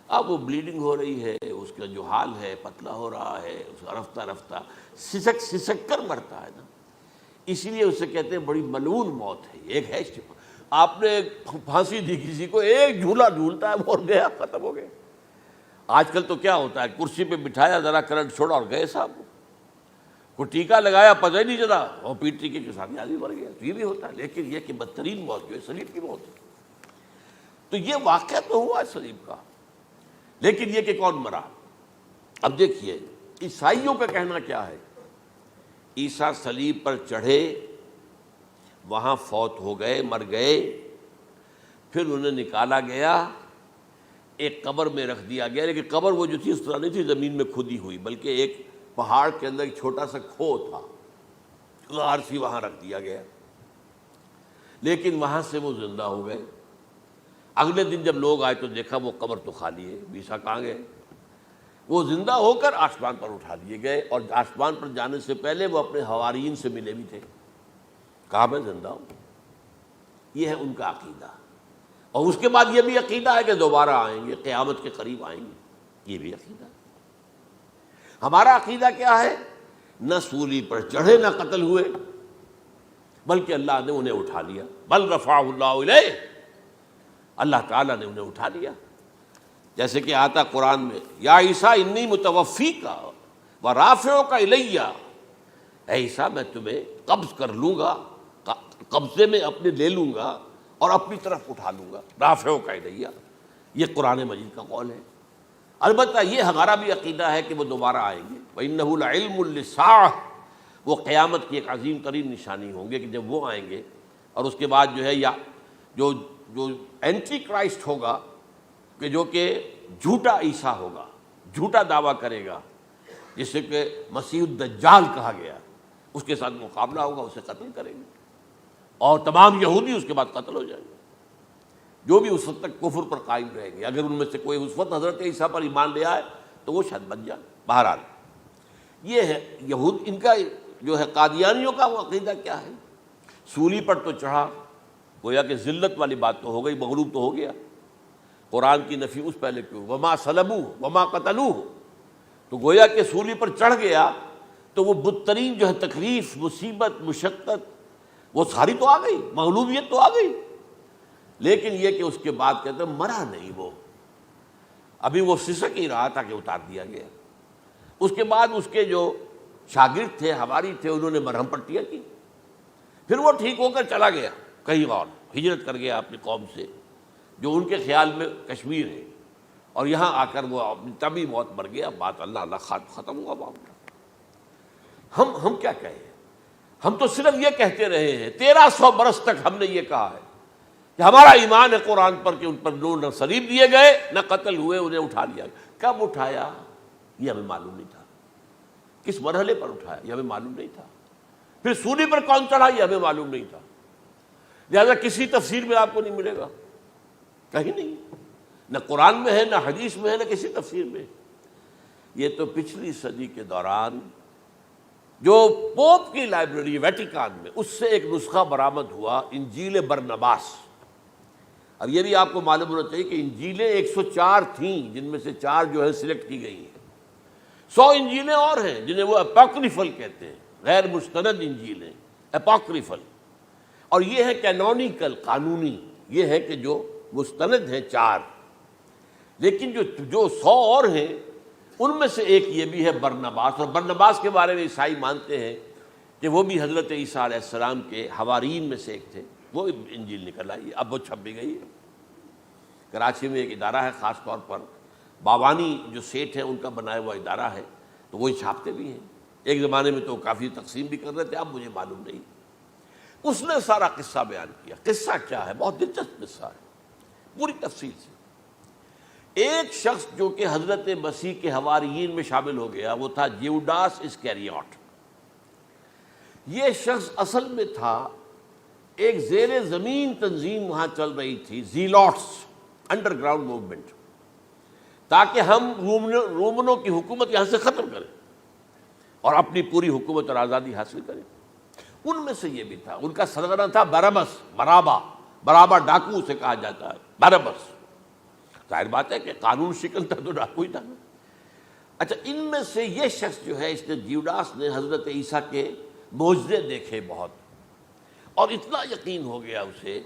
A: اب وہ بلیڈنگ ہو رہی ہے, اس کا جو حال ہے پتلا ہو رہا ہے, اس کا رفتہ رفتہ سسک کر مرتا ہے نا, اسی لیے اسے کہتے ہیں بڑی ملعون موت ہے. ایک ہے آپ نے پھانسی دی کسی کو, ایک جھولا جھولتا ہے اور گیا, ختم ہو گیا. آج کل تو کیا ہوتا ہے, کرسی پہ بٹھایا, ذرا کرنٹ چھوڑا اور گئے صاحب, کو ٹیکا لگایا پتہ ہی نہیں چلا, اور پیٹ ٹیکے کے ساتھ آدمی مر گیا. تو یہ بھی ہوتا ہے, لیکن یہ کہ بدترین موت جو ہے صلیب کی موت ہے. تو یہ واقعہ تو ہوا ہے صلیب کا, لیکن یہ کہ کون مرا. اب دیکھیے عیسائیوں کا کہنا کیا ہے, عیسیٰ صلیب پر چڑھے, وہاں فوت ہو گئے, مر گئے, پھر انہیں نکالا گیا, ایک قبر میں رکھ دیا گیا. لیکن قبر وہ جو تھی اس طرح نہیں تھی زمین میں کھودی ہوئی, بلکہ ایک پہاڑ کے اندر ایک چھوٹا سا کھو تھا, غار سی, وہاں رکھ دیا گیا. لیکن وہاں سے وہ زندہ ہو گئے. اگلے دن جب لوگ آئے تو دیکھا وہ قبر تو خالی ہے, عیسیٰ کہاں گئے؟ وہ زندہ ہو کر آسمان پر اٹھا دیے گئے, اور آسمان پر جانے سے پہلے وہ اپنے حواریین سے ملے بھی تھے, کہا میں زندہ ہوں. یہ ہے ان کا عقیدہ. اور اس کے بعد یہ بھی عقیدہ ہے کہ دوبارہ آئیں گے، قیامت کے قریب آئیں گے، یہ بھی عقیدہ ہے۔ ہمارا عقیدہ کیا ہے؟ نہ سولی پر چڑھے نہ قتل ہوئے، بلکہ اللہ نے انہیں اٹھا لیا، بل رفعہ اللہ الیہ، اللہ تعالیٰ نے انہیں اٹھا لیا۔ جیسے کہ آتا قرآن میں، یا عیسیٰ انی متوفیک ورافعک الیہ، اے عیسیٰ میں تمہیں قبض کر لوں گا، قبضے میں اپنے لے لوں گا اور اپنی طرف اٹھا لوں گا، رافعک الیہ، یہ قرآن مجید کا قول ہے۔ البتہ یہ ہمارا بھی عقیدہ ہے کہ وہ دوبارہ آئیں گے، وَإِنَّهُ لَعِلْمٌ لِلسَّاعَةِ، وہ قیامت کی ایک عظیم ترین نشانی ہوں گے کہ جب وہ آئیں گے، اور اس کے بعد جو ہے یا جو اینٹی کرائسٹ ہوگا کہ جو کہ جھوٹا عیسیٰ ہوگا، جھوٹا دعویٰ کرے گا، جسے کہ مسیح الدجال کہا گیا، اس کے ساتھ مقابلہ ہوگا، اسے قتل کریں گے، اور تمام یہودی اس کے بعد قتل ہو جائیں گے، جو بھی اس وقت تک کفر پر قائم رہیں گے۔ اگر ان میں سے کوئی اس وقت حضرت عیسیٰ پر ایمان لے آئے تو وہ شاید بن جائے۔ بہرحال یہ ہے یہود، ان کا جو ہے قادیانیوں کا وہ عقیدہ کیا ہے؟ سولی پر تو چڑھا، گویا کہ ذلت والی بات تو ہو گئی، مغلوب تو ہو گیا، قرآن کی نفی اس پہلے کیوں، وما صلبوہ وما قتلوہ، تو گویا کہ سولی پر چڑھ گیا تو وہ بدترین جو ہے تکلیف، مصیبت، مشقت، وہ ساری تو آ گئی، مغلوبیت تو آ گئی، لیکن یہ کہ اس کے بعد کہتے ہیں مرا نہیں، وہ ابھی وہ سسک ہی رہا تھا کہ اتار دیا گیا۔ اس کے بعد اس کے جو شاگرد تھے، حواری تھے، انہوں نے مرہم پٹیاں کی، پھر وہ ٹھیک ہو کر چلا گیا کہیں اور، ہجرت کر گیا اپنی قوم سے جو ان کے خیال میں کشمیر ہے، اور یہاں آ کر وہ اپنی طبی موت مر گیا۔ بات اللہ اللہ ختم ہوا معاملہ۔ ہم کیا کہیں؟ ہم تو صرف یہ کہتے رہے ہیں، 1300 برس تک ہم نے یہ کہا ہے کہ ہمارا ایمان ہے قرآن پر کہ ان پر نہ صلیب دیے گئے نہ قتل ہوئے، انہیں اٹھا لیا۔ کب اٹھایا یہ ہمیں معلوم نہیں تھا، کس مرحلے پر اٹھایا یہ ہمیں معلوم نہیں تھا، پھر سولی پر کون چڑھا یہ ہمیں معلوم نہیں تھا، لہذا کسی تفسیر میں آپ کو نہیں ملے گا، کہیں نہیں، نہ قرآن میں ہے، نہ حدیث میں ہے، نہ کسی تفسیر میں۔ یہ تو پچھلی صدی کے دوران جو پوپ کی لائبریری ویٹیکان میں، اس سے ایک نسخہ برآمد ہوا، انجیل برنباس۔ اب یہ بھی آپ کو معلوم ہونا چاہیے کہ انجیلیں 104 تھیں، جن میں سے 4 جو ہے سلیکٹ کی گئی ہیں، 100 انجیلیں اور ہیں جنہیں وہ اپوکریفل کہتے ہیں، غیر مستند انجیلیں، اپوکریفل، اور یہ ہے کینونیکل، قانونی، یہ ہے کہ جو مستند ہیں 4، لیکن جو 100 اور ہیں ان میں سے ایک یہ بھی ہے برنباس۔ اور برنباس کے بارے میں عیسائی مانتے ہیں کہ وہ بھی حضرت عیسیٰ علیہ السلام کے حواریین میں سے ایک تھے، وہ انجیل نکل آئی، اب وہ چھپ بھی گئی ہے۔ کراچی میں ایک ادارہ ہے خاص طور پر، باوانی جو سیٹھ ہیں ان کا بنایا ہوا ادارہ ہے، تو وہی چھاپتے بھی ہیں، ایک زمانے میں تو کافی تقسیم بھی کر رہے تھے، اب مجھے معلوم نہیں۔ اس نے سارا قصہ بیان کیا۔ قصہ کیا ہے؟ بہت دلچسپ قصہ ہے، پوری تفصیل سے۔ ایک شخص جو کہ حضرت مسیح کے حواریین میں شامل ہو گیا، وہ تھا جیوڈاس اسکیریوٹ۔ یہ شخص اصل میں تھا ایک زیر زمین تنظیم وہاں چل رہی تھی، زیلوٹس، انڈر گراؤنڈ موومنٹ، تاکہ ہم رومنوں کی حکومت یہاں سے ختم کریں اور اپنی پوری حکومت اور آزادی حاصل کریں۔ ان میں سے یہ بھی تھا، ان کا سرغنہ تھا برابس، برابا ڈاکو اسے کہا جاتا ہے، برابس۔ ظاہر بات ہے کہ قانون شکن تھا تو ڈاکو ہی تھا۔ اچھا، ان میں سے یہ شخص جو ہے، اس نے جیوڈاس نے حضرت عیسیٰ کے معجزے دیکھے بہت، اور اتنا یقین ہو گیا اسے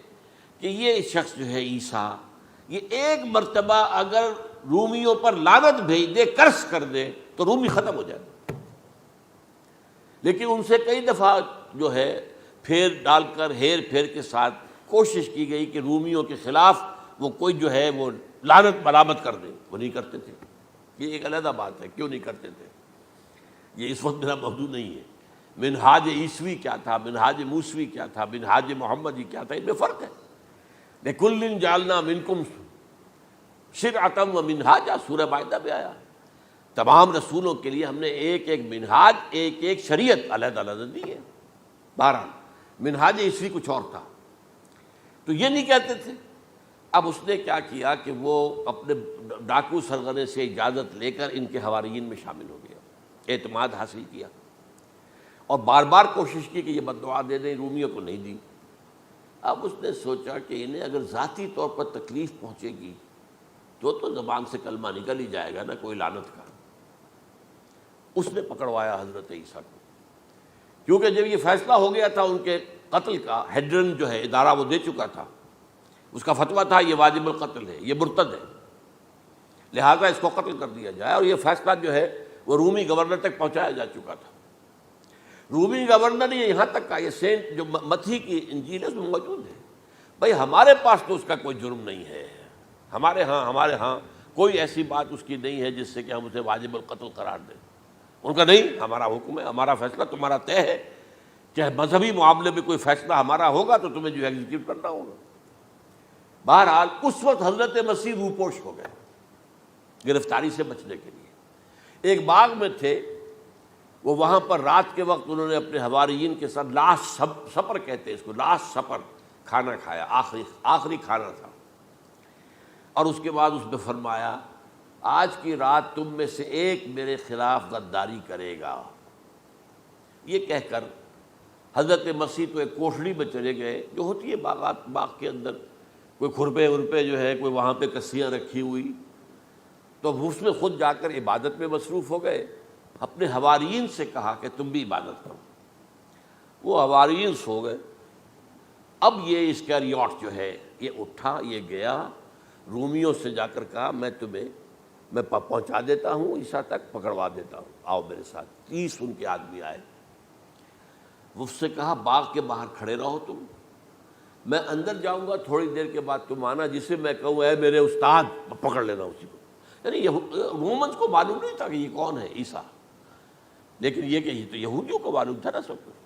A: کہ یہ شخص جو ہے عیسیٰ، یہ ایک مرتبہ اگر رومیوں پر لعنت بھیج دے، کرس کر دے، تو رومی ختم ہو جائے۔ لیکن ان سے کئی دفعہ جو ہے پھیر ڈال کر، ہیر پھیر کے ساتھ کوشش کی گئی کہ رومیوں کے خلاف وہ کوئی جو ہے وہ لعنت ملامت کر دے، وہ نہیں کرتے تھے۔ یہ ایک علیحدہ بات ہے، کیوں نہیں کرتے تھے، یہ اس وقت میرا موضوع نہیں ہے۔ منہاج عیسوی کیا تھا، منہاج موسوی کیا تھا، منہاج محمدی کیا تھا، ان میں فرق ہے۔ لِكُلٍّ جَعَلْنَا مِنْكُمْ شِرْعَةً وَمِنْهَاجًا، سورہ مائدہ میں آیا، تمام رسولوں کے لیے ہم نے ایک ایک منہاج، ایک ایک شریعت علیحدہ علیحدہ دی ہے۔ بہرحال منہاج عیسوی کچھ اور تھا، تو یہ نہیں کہتے تھے۔ اب اس نے کیا کیا کہ وہ اپنے ڈاکو سرغنے سے اجازت لے کر ان کے حواریین میں شامل ہو گیا، اعتماد حاصل کیا، اور بار بار کوشش کی کہ یہ بد دعا دے دیں، رومیوں کو نہیں دی۔ اب اس نے سوچا کہ انہیں اگر ذاتی طور پر تکلیف پہنچے گی تو زبان سے کلمہ نکل ہی جائے گا نا کوئی لعنت کا. اس نے پکڑوایا حضرت عیسیٰ کو، کیونکہ جب یہ فیصلہ ہو گیا تھا ان کے قتل کا، ہیڈرن جو ہے ادارہ وہ دے چکا تھا، اس کا فتویٰ تھا یہ واجب القتل ہے، یہ مرتد ہے، لہذا اس کو قتل کر دیا جائے. اور یہ فیصلہ جو ہے وہ رومی گورنر تک پہنچایا جا چکا تھا. رومی گورنر نے یہاں تک کہا، یہ سینٹ جو متی کی انجیل ہے اس میں موجود ہے، بھائی ہمارے پاس تو اس کا کوئی جرم نہیں ہے، ہمارے ہاں کوئی ایسی بات اس کی نہیں ہے جس سے کہ ہم اسے واجب القتل قرار دیں. ان کا نہیں، ہمارا حکم ہے، ہمارا فیصلہ تمہارا طے ہے، چاہے مذہبی معاملے میں کوئی فیصلہ ہمارا ہوگا تو تمہیں جو ایگزیکیوٹ کرنا ہوگا. بہرحال اس وقت حضرت مسیح روپوش ہو گئے گرفتاری سے بچنے کے لیے. ایک باغ میں تھے وہ، وہاں پر رات کے وقت انہوں نے اپنے حواریین کے ساتھ لاسٹ سپر کہتے ہیں اس کو، لاسٹ سپر کھانا کھایا، آخری کھانا تھا. اور اس کے بعد اس نے فرمایا آج کی رات تم میں سے ایک میرے خلاف غداری کرے گا. یہ کہہ کر حضرت مسیح تو ایک کوٹھڑی میں چلے گئے جو ہوتی ہے باغ کے اندر، کوئی کھرپے ورپے جو ہے، کوئی وہاں پہ کسیاں رکھی ہوئی، تو اس میں خود جا کر عبادت میں مصروف ہو گئے. اپنے حواریین سے کہا کہ تم بھی عبادت کرو. وہ حواریین سو گئے. اب یہ اسکریوٹ جو ہے یہ اٹھا، یہ گیا رومیوں سے جا کر کہا میں پہنچا دیتا ہوں عیسیٰ تک، پکڑوا دیتا ہوں، آؤ میرے ساتھ. 30 ان کے آدمی آئے. اس سے کہا باغ کے باہر کھڑے رہو تم، میں اندر جاؤں گا، تھوڑی دیر کے بعد تم آنا، جسے میں کہوں اے میرے استاد، پکڑ لینا اسی کو. یعنی رومنز کو معلوم نہیں تھا کہ یہ کون ہے عیسیٰ، لیکن یہ کہ یہ تو یہودیوں کو معلوم تھا نا سب کچھ.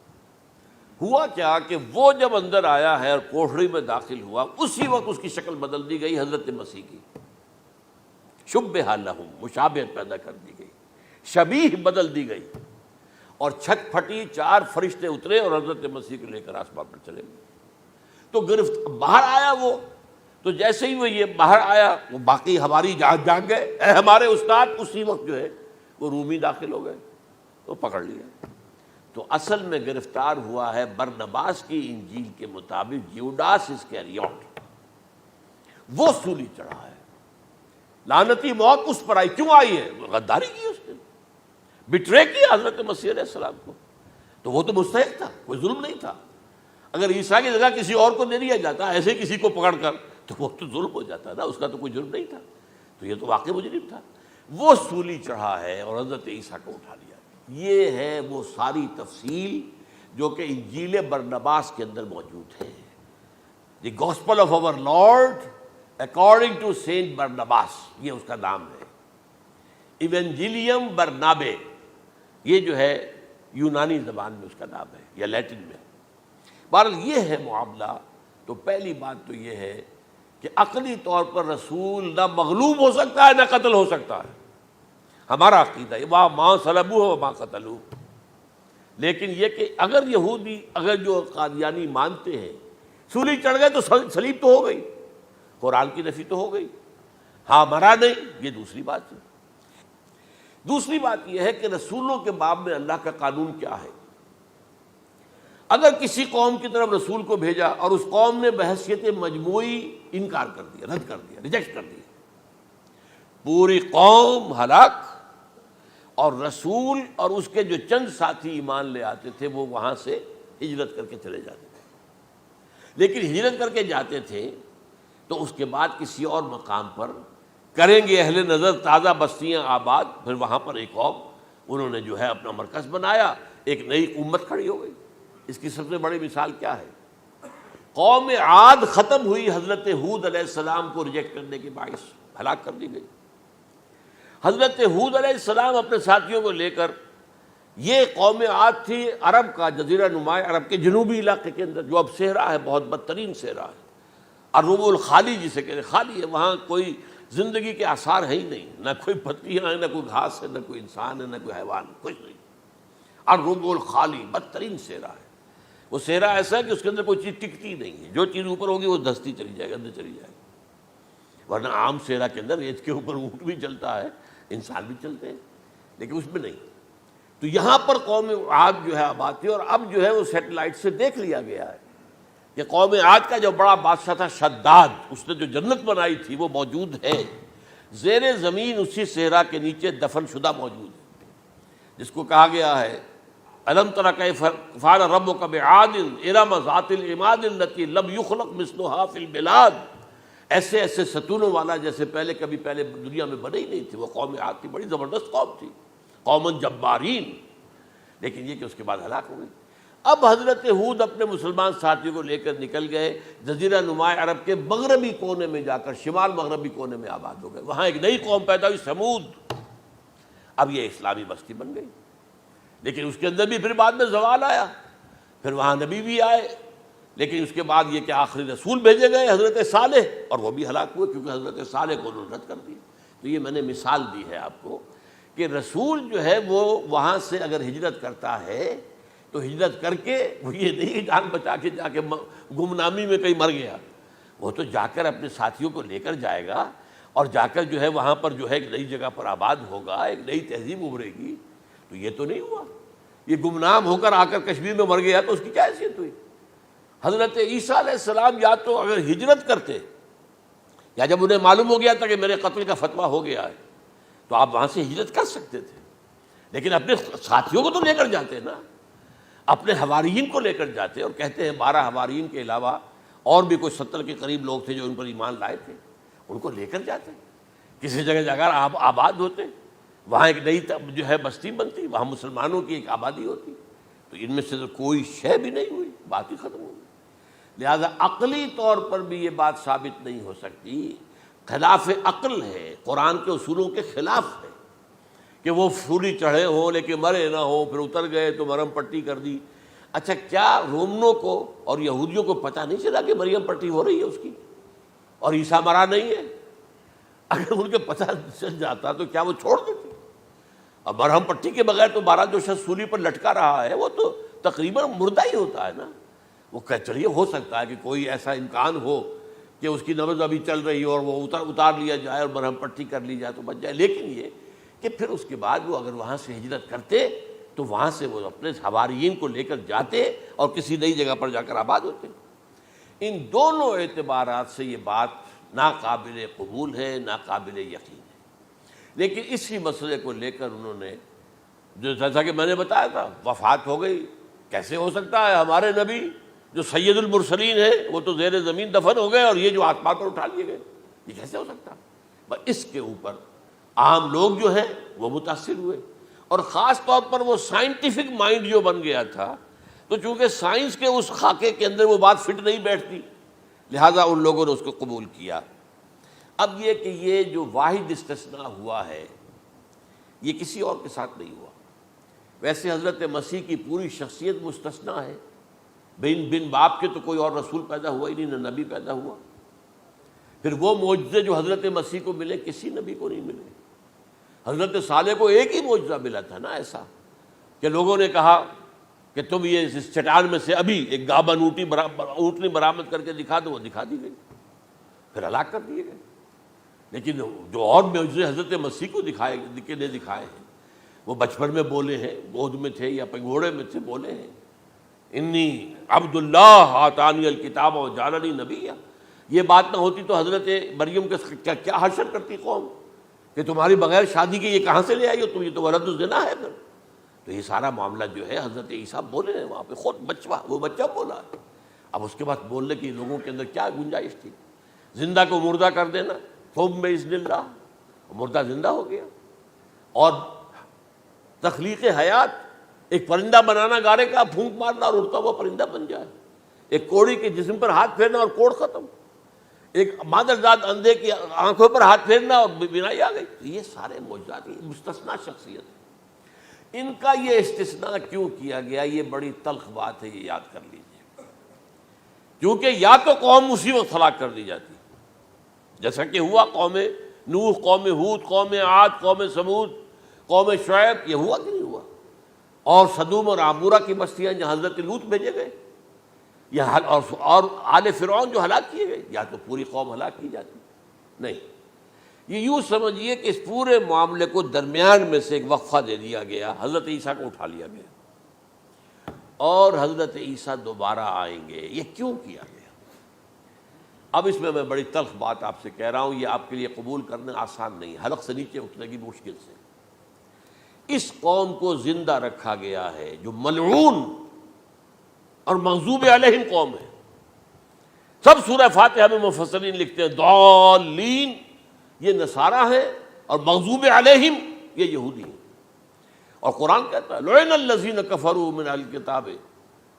A: ہوا کیا کہ وہ جب اندر آیا ہے اور کوٹھڑی میں داخل ہوا، اسی وقت اس کی شکل بدل دی گئی حضرت مسیح کی. شبہ لہم، مشابہت پیدا کر دی گئی، شبیہ بدل دی گئی، اور چھت پھٹی، 4 فرشتے اترے اور حضرت مسیح کو لے کر آسمان پر چلے گئے. تو باہر آیا وہ، تو جیسے ہی وہ یہ باہر آیا وہ باقی ہماری جان گئے، اے ہمارے استاد. اسی وقت جو ہے وہ رومی داخل ہو گئے تو پکڑ لیا. تو اصل میں گرفتار ہوا ہے برنباس کی انجیل کے مطابق یوڈاس اسکریوٹ، وہ سولی چڑھا ہے. لعنتی موت اس پر آئی. کیوں آئی ہے؟ غداری کی اس نے، بٹرے کیا حضرت مسیح علیہ السلام کو. تو وہ تو مستحق تھا، کوئی ظلم نہیں تھا. اگر عیسیٰ کی جگہ کسی اور کو دے دیا جاتا ایسے کسی کو پکڑ کر تو وہ تو ظلم ہو جاتا نا، اس کا تو کوئی جرم نہیں تھا. تو یہ تو واقعی مجرم تھا. وہ سولی چڑھا ہے اور حضرت عیسیٰ کو اٹھا لیا. یہ ہے وہ ساری تفصیل جو کہ انجیل برنباس کے اندر موجود ہے. The gospel of our Lord according to Saint Barnabas, یہ اس کا نام ہے. ایونجیلیم برنابے، یہ جو ہے یونانی زبان میں اس کا نام ہے یا لیٹن میں. بہرحال یہ ہے معاملہ. تو پہلی بات تو یہ ہے کہ عقلی طور پر رسول نہ مغلوب ہو سکتا ہے نہ قتل ہو سکتا ہے. ہمارا عقیدہ ہے وہاں ماں صلبوہ و ماں قتلوہ. لیکن یہ کہ اگر یہودی، اگر جو قادیانی مانتے ہیں سولی چڑھ گئے تو صلیب تو ہو گئی، قرآن کی نفی تو ہو گئی، ہاں مرا نہیں، یہ دوسری بات ہے. دوسری بات یہ ہے کہ رسولوں کے باب میں اللہ کا قانون کیا ہے. اگر کسی قوم کی طرف رسول کو بھیجا اور اس قوم نے بحیثیت مجموعی انکار کر دیا، رد کر دیا، ریجیکٹ کر دیا، پوری قوم ہلاک، اور رسول اور اس کے جو چند ساتھی ایمان لے آتے تھے وہ وہاں سے ہجرت کر کے چلے جاتے تھے. لیکن ہجرت کر کے جاتے تھے تو اس کے بعد کسی اور مقام پر کریں گے اہل نظر تازہ بستیاں آباد، پھر وہاں پر ایک قوم انہوں نے جو ہے اپنا مرکز بنایا، ایک نئی امت کھڑی ہو گئی. اس کی سب سے بڑی مثال کیا ہے؟ قوم عاد ختم ہوئی حضرت ہود علیہ السلام کو ریجیکٹ کرنے کے باعث ہلاک کر دی گئی. حضرت ہود علیہ السلام اپنے ساتھیوں کو لے کر، یہ قوم عاد تھی عرب کا جزیرہ نما عرب کے جنوبی علاقے کے اندر، جو اب صحرا ہے، بہت بدترین صحرا ہے، الربع الخالی جسے کہتے ہیں، خالی ہے، وہاں کوئی زندگی کے آثار ہے ہی نہیں، نہ کوئی پتیاں ہیں، نہ کوئی گھاس ہے، نہ کوئی انسان ہے، نہ کوئی حیوان، کچھ نہیں. الربع الخالی، بدترین صحرا ہے. وہ صحرا ایسا ہے کہ اس کے اندر کوئی چیز ٹکتی نہیں ہے، جو چیز اوپر ہوگی وہ دھستی چلی جائے گی، اندر چلی جائے گی. ورنہ عام صحرا کے اندر ریت کے اوپر اونٹ بھی چلتا ہے، انسان بھی چلتے ہیں، لیکن اس میں نہیں. تو یہاں پر قوم عاد جو ہے آباد تھی، اور اب جو ہے وہ سیٹلائٹ سے دیکھ لیا گیا ہے کہ قوم عاد کا جو بڑا بادشاہ تھا شداد، اس نے جو جنت بنائی تھی وہ موجود ہے، زیر زمین اسی صحرا کے نیچے دفن شدہ موجود ہے، جس کو کہا گیا ہے الم تر کیف فعل ربک بعاد ارم ذات العماد التی لم یخلق مثلها فی البلاد، ایسے ایسے ستونوں والا جیسے پہلے دنیا میں بنے ہی نہیں تھے۔ وہ قوم عاد تھی، بڑی زبردست قوم تھی، قوم جبارین، لیکن یہ کہ اس کے بعد ہلاک ہو گئی۔ اب حضرت ہود اپنے مسلمان ساتھیوں کو لے کر نکل گئے، جزیرہ نماء عرب کے مغربی کونے میں جا کر، شمال مغربی کونے میں آباد ہو گئے۔ وہاں ایک نئی قوم پیدا ہوئی، سمود۔ اب یہ اسلامی بستی بن گئی، لیکن اس کے اندر بھی پھر بعد میں زوال آیا، پھر وہاں نبی بھی آئے، لیکن اس کے بعد یہ کہ آخری رسول بھیجے گئے حضرت صالح، اور وہ بھی ہلاک ہوئے کیونکہ حضرت صالح کو انہوں نے رد کر دیا۔ تو یہ میں نے مثال دی ہے آپ کو کہ رسول جو ہے وہ وہاں سے اگر ہجرت کرتا ہے تو ہجرت کر کے وہ یہ نہیں جان بچا کے جا کے گمنامی میں کہیں مر گیا، وہ تو جا کر اپنے ساتھیوں کو لے کر جائے گا، اور جا کر جو ہے وہاں پر جو ہے ایک نئی جگہ پر آباد ہوگا، ایک نئی تہذیب ابھرے گی۔ تو یہ تو نہیں ہوا، یہ گمنام ہو کر آ کر کشمیر میں مر گیا تو اس کی کیا حیثیت ہوئی؟ حضرت عیسیٰ علیہ السلام یا تو اگر ہجرت کرتے، یا جب انہیں معلوم ہو گیا تھا کہ میرے قتل کا فتویٰ ہو گیا ہے، تو آپ وہاں سے ہجرت کر سکتے تھے، لیکن اپنے ساتھیوں کو تو لے کر جاتے نا، اپنے حواریین کو لے کر جاتے، اور کہتے ہیں 12 حواریین کے علاوہ اور بھی کوئی 70 کے قریب لوگ تھے جو ان پر ایمان لائے تھے، ان کو لے کر جاتے، کسی جگہ جا کر آباد ہوتے، وہاں ایک نئی جو ہے بستی بنتی، وہاں مسلمانوں کی ایک آبادی ہوتی۔ تو ان میں سے تو کوئی شے بھی نہیں ہوئی، بات ہی ختم ہو گئی۔ لہذا عقلی طور پر بھی یہ بات ثابت نہیں ہو سکتی، خلاف عقل ہے، قرآن کے اصولوں کے خلاف ہے کہ وہ سولی چڑھے ہوں لیکن مرے نہ ہوں، پھر اتر گئے تو مرہم پٹی کر دی۔ اچھا، کیا رومنوں کو اور یہودیوں کو پتہ نہیں چلا کہ مریم پٹی ہو رہی ہے اس کی اور عیسیٰ مرا نہیں ہے؟ اگر ان کے پتہ چل جاتا تو کیا وہ چھوڑ دیتے؟ اب مرہم پٹی کے بغیر تو 12 جو شخص سولی پر لٹکا رہا ہے وہ تو تقریباً مردہ ہی ہوتا ہے نا۔ وہ کہ چلیے ہو سکتا ہے کہ کوئی ایسا امکان ہو کہ اس کی نبض ابھی چل رہی ہو اور وہ اتار لیا جائے اور مرہم پٹی کر لی جائے تو بچ جائے، لیکن یہ کہ پھر اس کے بعد وہ اگر وہاں سے ہجرت کرتے تو وہاں سے وہ اپنے حواریین کو لے کر جاتے اور کسی نئی جگہ پر جا کر آباد ہوتے۔ ان دونوں اعتبارات سے یہ بات ناقابل قبول ہے، ناقابل یقین ہے۔ لیکن اسی مسئلے کو لے کر انہوں نے، جو جیسا کہ میں نے بتایا تھا، وفات ہو گئی، کیسے ہو سکتا ہے ہمارے نبی جو سید المرسلین ہے وہ تو زیر زمین دفن ہو گئے اور یہ جو آسمان پر اٹھا لیے گئے، یہ کیسے ہو سکتا؟ بس اس کے اوپر عام لوگ جو ہیں وہ متاثر ہوئے، اور خاص طور پر وہ سائنٹیفک مائنڈ جو بن گیا تھا، تو چونکہ سائنس کے اس خاکے کے اندر وہ بات فٹ نہیں بیٹھتی، لہٰذا ان لوگوں نے اس کو قبول کیا۔ اب یہ کہ یہ جو واحد استثناء ہوا ہے یہ کسی اور کے ساتھ نہیں ہوا۔ ویسے حضرت مسیح کی پوری شخصیت مستثنیٰ ہے، بن باپ کے تو کوئی اور رسول پیدا ہوا ہی نہیں، نہ نبی پیدا ہوا۔ پھر وہ معجزے جو حضرت مسیح کو ملے کسی نبی کو نہیں ملے۔ حضرت صالح کو ایک ہی معجزہ ملا تھا نا ایسا کہ لوگوں نے کہا کہ تم یہ اس چٹان میں سے ابھی ایک گابن اونٹنی برآمد کر کے دکھا دو، وہ دکھا دی گئی، پھر ہلاک کر دیے گئے۔ لیکن جو اور معجزے حضرت مسیح کو دکھائے ہیں وہ بچپن میں بولے ہیں، گود میں تھے یا پگھوڑے میں تھے، بولے ہیں انی عبد اللہ آتانی الکتاب و جعلنی نبیا۔ یہ بات نہ ہوتی تو حضرت مریم کے کیا حشر کرتی قوم کہ تمہاری بغیر شادی کے یہ کہاں سے لے آئی ہو تم، یہ تو ولد الزنا ہے۔ پھر تو یہ سارا معاملہ جو ہے حضرت عیسیٰ بولے ہیں وہاں پہ، خود وہ بچہ بولا۔ اب اس کے بعد بولنے کی لوگوں کے اندر کیا گنجائش تھی؟ زندہ کو مردہ کر دینا، ثم باذن اللہ، مردہ زندہ ہو گیا، اور تخلیق حیات، ایک پرندہ بنانا گارے کا، پھونک مارنا اور اڑتا ہوا پرندہ بن جائے، ایک کوڑی کے جسم پر ہاتھ پھیرنا اور کوڑ ختم، ایک مادرزاد اندھے کی آنکھوں پر ہاتھ پھیرنا اور بینائی آ گئی۔ یہ سارے معجزات مستثنیٰ شخصیت ہے۔ ان کا یہ استثناء کیوں کیا گیا یہ بڑی تلخ بات ہے، یہ یاد کر لیجیے، کیونکہ یا تو قوم اسی وقت ہلاک کر دی جاتی جیسا کہ ہوا قوم نوح، قوم ہود، قوم عاد، قوم سمود، قوم شعیب، یہ ہوا کہ نہیں ہوا؟ اور صدوم اور عمورہ کی بستیاں جہاں حضرت لوط بھیجے گئے، اور آل فرعون جو ہلاک کیے گئے، یا تو پوری قوم ہلاک کی جاتی؟ نہیں، یہ یوں سمجھیے کہ اس پورے معاملے کو درمیان میں سے ایک وقفہ دے دیا گیا، حضرت عیسیٰ کو اٹھا لیا گیا۔ اور حضرت عیسیٰ دوبارہ آئیں گے. یہ کیوں کیا گیا؟ اب اس میں بڑی تلخ بات آپ سے کہہ رہا ہوں، یہ آپ کے لیے قبول کرنا آسان نہیں، حلق سے نیچے اٹھنے کی مشکل سے. اس قوم کو زندہ رکھا گیا ہے جو ملعون اور مغضوب علیہم قوم ہے. سب سورہ فاتحہ میں مفسرین لکھتے ہیں ضالین یہ نصارہ ہیں اور مغضوب علیہم یہ یہودی ہیں. اور قرآن کہتا ہے لعن الذین کفروا من اہل الکتاب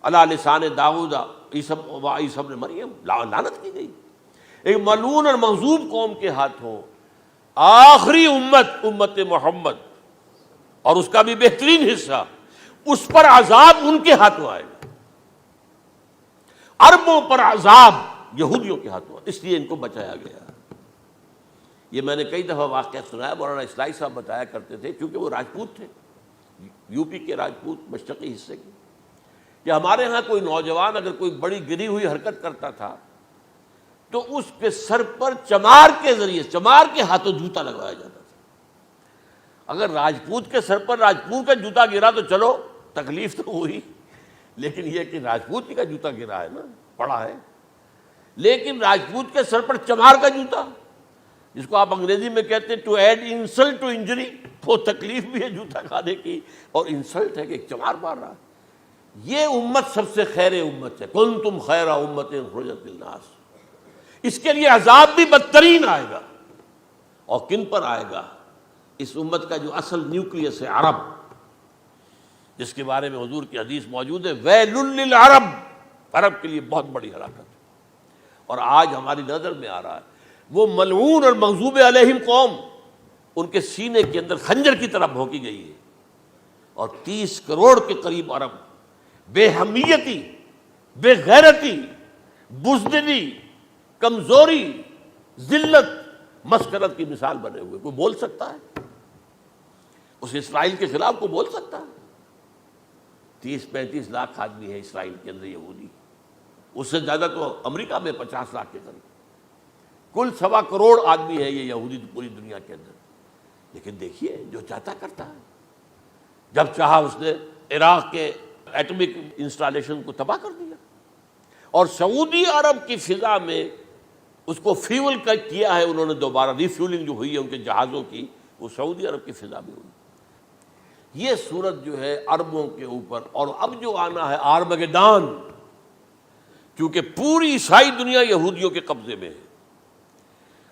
A: علی لسان داؤد عیسی ابن مریم، لعنت کی گئی ایک ملعون اور مغضوب قوم کے ہاتھوں. آخری امت محمد اور اس کا بھی بہترین حصہ، اس پر عذاب ان کے ہاتھوں آئے گا. عربوں پر عذاب یہودیوں کے ہاتھوں، اس لیے ان کو بچایا گیا. یہ میں نے کئی دفعہ واقعہ سنایا، مولانا اصلاحی صاحب بتایا کرتے تھے، کیونکہ وہ راجپوت تھے، یو پی کے راجپوت مشرقی حصے کے، کہ ہمارے ہاں کوئی نوجوان اگر کوئی بڑی گری ہوئی حرکت کرتا تھا تو اس کے سر پر چمار کے ذریعے، چمار کے ہاتھوں جوتا لگوایا جاتا تھا. اگر راجپوت کے سر پر راجپوت کا جوتا گرا تو چلو تکلیف تو ہوئی، لیکن یہ کہ راجپوت کا جوتا گرا ہے نا، پڑا ہے. لیکن راجپوت کے سر پر چمار کا جوتا، جس کو آپ انگریزی میں کہتے ہیں to add insult to injury, وہ تکلیف بھی ہے جوتا کھانے کی اور انسلٹ ہے کہ ایک چمار مار رہا. یہ امت سب سے خیر امت ہے، کنتم خیر امت اخرجت للناس. اس کے لیے عذاب بھی بدترین آئے گا. اور کن پر آئے گا؟ اس امت کا جو اصل نیوکلیس ہے عرب، جس کے بارے میں حضور کی حدیث موجود ہے ویل للعرب، عرب کے لیے بہت بڑی ہلاکت. اور آج ہماری نظر میں آ رہا ہے وہ ملعون اور مغضوب علیہم قوم ان کے سینے کے اندر خنجر کی طرح بھونکی گئی ہے. اور 30 کروڑ کے قریب عرب بے حمیتی، بے غیرتی، بزدلی، کمزوری، ذلت، مسکرت کی مثال بنے ہوئے. کوئی بول سکتا ہے اس اسرائیل کے خلاف؟ کوئی بول سکتا ہے؟ 30-35 لاکھ آدمی ہے اسرائیل کے اندر یہودی، اس سے زیادہ تو امریکہ میں 50 لاکھ کے قریب، کل 1.25 کروڑ آدمی ہے یہ یہودی پوری دنیا کے اندر. لیکن دیکھیے جو چاہتا کرتا ہے. جب چاہا اس نے عراق کے ایٹمک انسٹالیشن کو تباہ کر دیا، اور سعودی عرب کی فضا میں اس کو فیول کیا ہے انہوں نے، دوبارہ ریفیولنگ جو ہوئی ہے ان کے جہازوں کی، وہ سعودی عرب کی فضا میں ہوئی. یہ صورت جو ہے عربوں کے اوپر. اور اب جو آنا ہے آرمگیڈان، کیونکہ پوری عیسائی دنیا یہودیوں کے قبضے میں ہے،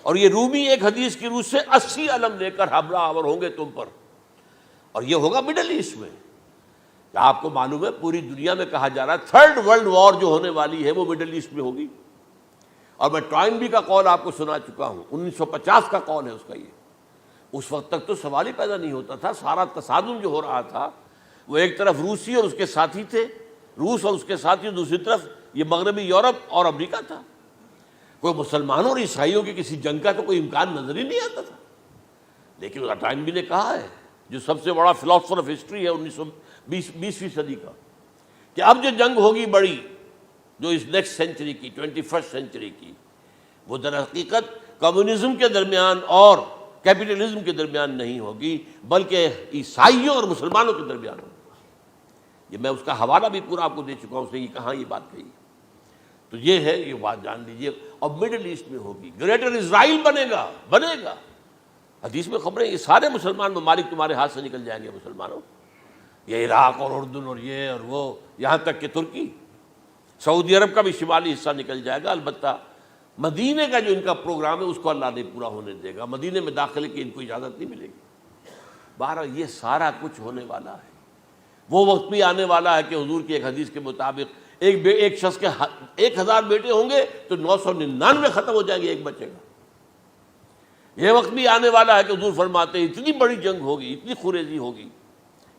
A: اور یہ رومی ایک حدیث کی روح سے 80 علم لے کر حملہ آور ہوں گے تم پر. اور یہ ہوگا مڈل ایسٹ میں. آپ کو معلوم ہے پوری دنیا میں کہا جا رہا ہے 3rd ورلڈ وار جو ہونے والی ہے وہ مڈل ایسٹ میں ہوگی. اور میں ٹوائنبی کا قول آپ کو سنا چکا ہوں، 1950 کا قول ہے اس کا. یہ اس وقت تک تو سوال ہی پیدا نہیں ہوتا تھا. سارا تصادم جو ہو رہا تھا وہ ایک طرف روسی اور اس کے ساتھی تھے، روس اور اس کے ساتھی، دوسری طرف یہ مغربی یورپ اور امریکہ تھا. کوئی مسلمانوں اور عیسائیوں کی کسی جنگ کا تو کوئی امکان نظر ہی نہیں آتا تھا. لیکن ٹائنبی نے کہا ہے، جو سب سے بڑا فلاسفر آف ہسٹری ہے 20ویں صدی کا، کہ اب جو جنگ ہوگی بڑی، جو اس نیکسٹ سینچری کی، 21st سینچری کی، وہ در حقیقت کمیونزم کے درمیان اور کیپٹلزم کے درمیان نہیں ہوگی، بلکہ عیسائیوں اور مسلمانوں کے درمیان ہوگی. یہ میں اس کا حوالہ بھی پورا آپ کو دے چکا ہوں، اس نے یہ کہاں یہ بات کہی. تو یہ ہے، یہ بات جان لیجیے. اور مڈل ایسٹ میں ہوگی، گریٹر اسرائیل بنے گا. حدیث میں خبریں، یہ سارے مسلمان ممالک تمہارے ہاتھ سے نکل جائیں گے مسلمانوں. یہ عراق اور اردن اور یہ اور وہ، یہاں تک کہ ترکی، سعودی عرب کا بھی شمالی حصہ نکل جائے گا. البتہ مدینے کا جو ان کا پروگرام ہے اس کو اللہ نہیں پورا ہونے دے گا. مدینے میں داخلے کی ان کو اجازت نہیں ملے گی. بہرحال یہ سارا کچھ ہونے والا ہے. وہ وقت بھی آنے والا ہے کہ حضور کی ایک حدیث کے مطابق ایک شخص کے 1000 بیٹے ہوں گے تو 999 ختم ہو جائیں گے، ایک بچے گا. یہ وقت بھی آنے والا ہے کہ حضور فرماتے ہیں اتنی بڑی جنگ ہوگی، اتنی خوریزی ہوگی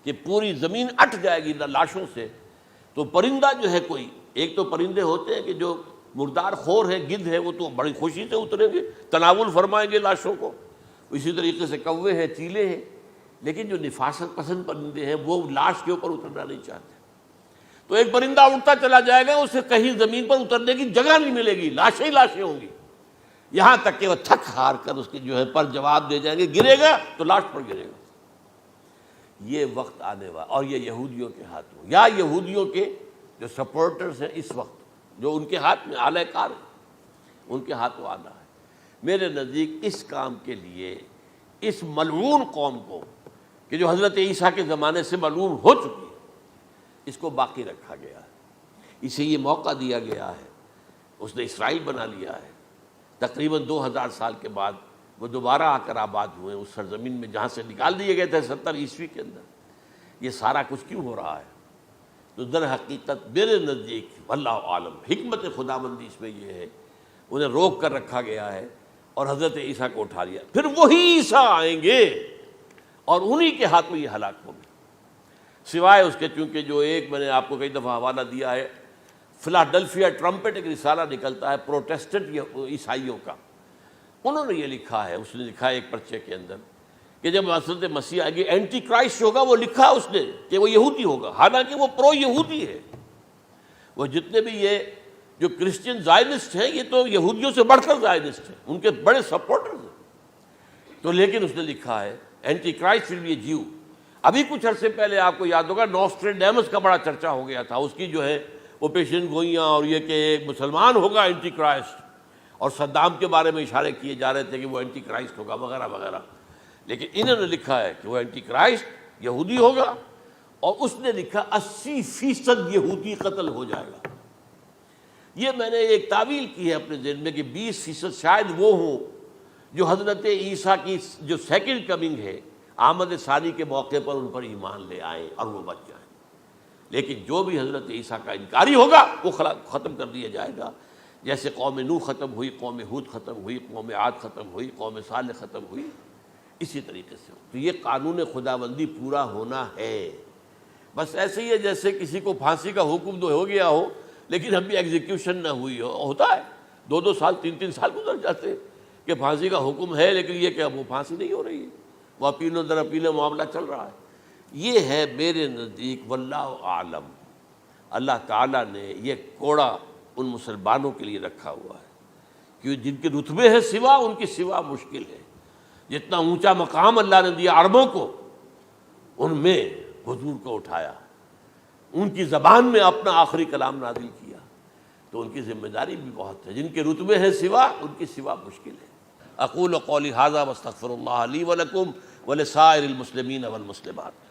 A: کہ پوری زمین اٹھ جائے گی لاشوں سے. تو پرندہ جو ہے، کوئی ایک تو پرندے ہوتے ہیں کہ جو مردار خور ہے، گدھ ہے، وہ تو بڑی خوشی سے اتریں گے، تناول فرمائیں گے لاشوں کو. اسی طریقے سے کوے ہیں، چیلے ہیں. لیکن جو نفاست پسند پرندے ہیں وہ لاش کے اوپر اترنا نہیں چاہتے. تو ایک پرندہ اڑتا چلا جائے گا، اسے کہیں زمین پر اترنے کی جگہ نہیں ملے گی، لاشیں ہی لاشیں ہوں گی. یہاں تک کہ وہ تھک ہار کر اس کے جو ہے پر جواب دے جائیں گے، گرے گا تو لاش پر گرے گا. یہ وقت آنے والا، اور یہ یہودیوں کے ہاتھوں، یا یہودیوں کے جو سپورٹرز ہیں اس وقت، جو ان کے ہاتھ میں اعلی کار ہیں، ان کے ہاتھوں آنا ہے۔ میرے نزدیک اس کام کے لیے اس ملعون قوم کو، کہ جو حضرت عیسیٰ کے زمانے سے ملعون ہو چکی ہے، اس کو باقی رکھا گیا ہے، اسے یہ موقع دیا گیا ہے۔ اس نے اسرائیل بنا لیا ہے، تقریباً 2000 سال کے بعد وہ دوبارہ آ کر آباد ہوئے اس سرزمین میں جہاں سے نکال دیے گئے تھے 70 عیسوی کے اندر۔ یہ سارا کچھ کیوں ہو رہا ہے؟ تو در حقیقت میرے نزدیک واللہ عالم حکمت خداوندی اس میں یہ ہے، انہیں روک کر رکھا گیا ہے اور حضرت عیسیٰ کو اٹھا لیا۔ پھر وہی عیسیٰ آئیں گے اور انہی کے ہاتھ میں یہ ہلاک ہوگی، سوائے اس کے چونکہ جو ایک میں نے آپ کو کئی دفعہ حوالہ دیا ہے، فلاڈلفیا ٹرمپٹ ایک رسالہ نکلتا ہے پروٹیسٹنٹ عیسائیوں کا، انہوں نے یہ لکھا ہے، اس نے لکھا ہے ایک پرچے کے اندر کہ جب حضرت مسیح آئے گی اینٹی کرائسٹ ہوگا، وہ لکھا اس نے کہ وہ یہودی ہوگا، حالانکہ وہ پرو یہودی ہے۔ وہ جتنے بھی یہ جو کرسچن زائنسٹ ہیں، یہ تو یہودیوں سے بڑھ کر زائنسٹ ہیں، ان کے بڑے سپورٹرز ہیں۔ تو لیکن اس نے لکھا ہے اینٹی کرائسٹ ول بی اے جیو۔ ابھی کچھ عرصے پہلے آپ کو یاد ہوگا نوسٹریڈیمس کا بڑا چرچا ہو گیا تھا، اس کی جو ہے وہ پیشن گوئیاں، اور یہ کہ ایک مسلمان ہوگا اینٹی کرائسٹ، اور صدام کے بارے میں اشارے کیے جا رہے تھے کہ وہ اینٹی کرائسٹ ہوگا وغیرہ وغیرہ۔ لیکن انہوں نے لکھا ہے کہ وہ اینٹی کرائسٹ یہودی ہوگا، اور اس نے لکھا 80% یہودی قتل ہو جائے گا۔ یہ میں نے ایک تعویل کی ہے اپنے ذہن میں کہ 20% شاید وہ ہوں جو حضرت عیسیٰ کی جو سیکنڈ کمنگ ہے، آمد ثانی کے موقع پر ان پر ایمان لے آئیں اور وہ بچ جائیں۔ لیکن جو بھی حضرت عیسیٰ کا انکاری ہوگا وہ ختم کر دیا جائے گا، جیسے قوم نوح ختم ہوئی، قوم ہود ختم ہوئی، قوم عاد ختم ہوئی، قوم صالح ختم ہوئی، اسی طریقے سے۔ تو یہ قانون خداوندی پورا ہونا ہے۔ بس ایسے ہی ہے جیسے کسی کو پھانسی کا حکم تو ہو گیا ہو لیکن ابھی ایگزیکیوشن نہ ہوئی ہو، ہوتا ہے 2 سال 3 سال گزر جاتے ہیں کہ پھانسی کا حکم ہے لیکن یہ کہ اب وہ پھانسی نہیں ہو رہی ہے، وہ اپیلوں در اپیلوں معاملہ چل رہا ہے۔ یہ ہے میرے نزدیک واللہ عالم، اللہ تعالیٰ نے یہ کوڑا ان مسلمانوں کے لیے رکھا ہوا ہے کہ جن کے رتبے ہیں سوا، ان کی سوا مشکل ہے۔ جتنا اونچا مقام اللہ نے دیا عربوں کو، ان میں حضور کو اٹھایا، ان کی زبان میں اپنا آخری کلام نازل کیا، تو ان کی ذمہ داری بھی بہت ہے۔ جن کے رتبے ہیں سوا، ان کی سوا مشکل ہے۔ اقول قولی ھذا واستغفر اللہ لی ولکم ولسائر المسلمین والمسلمات۔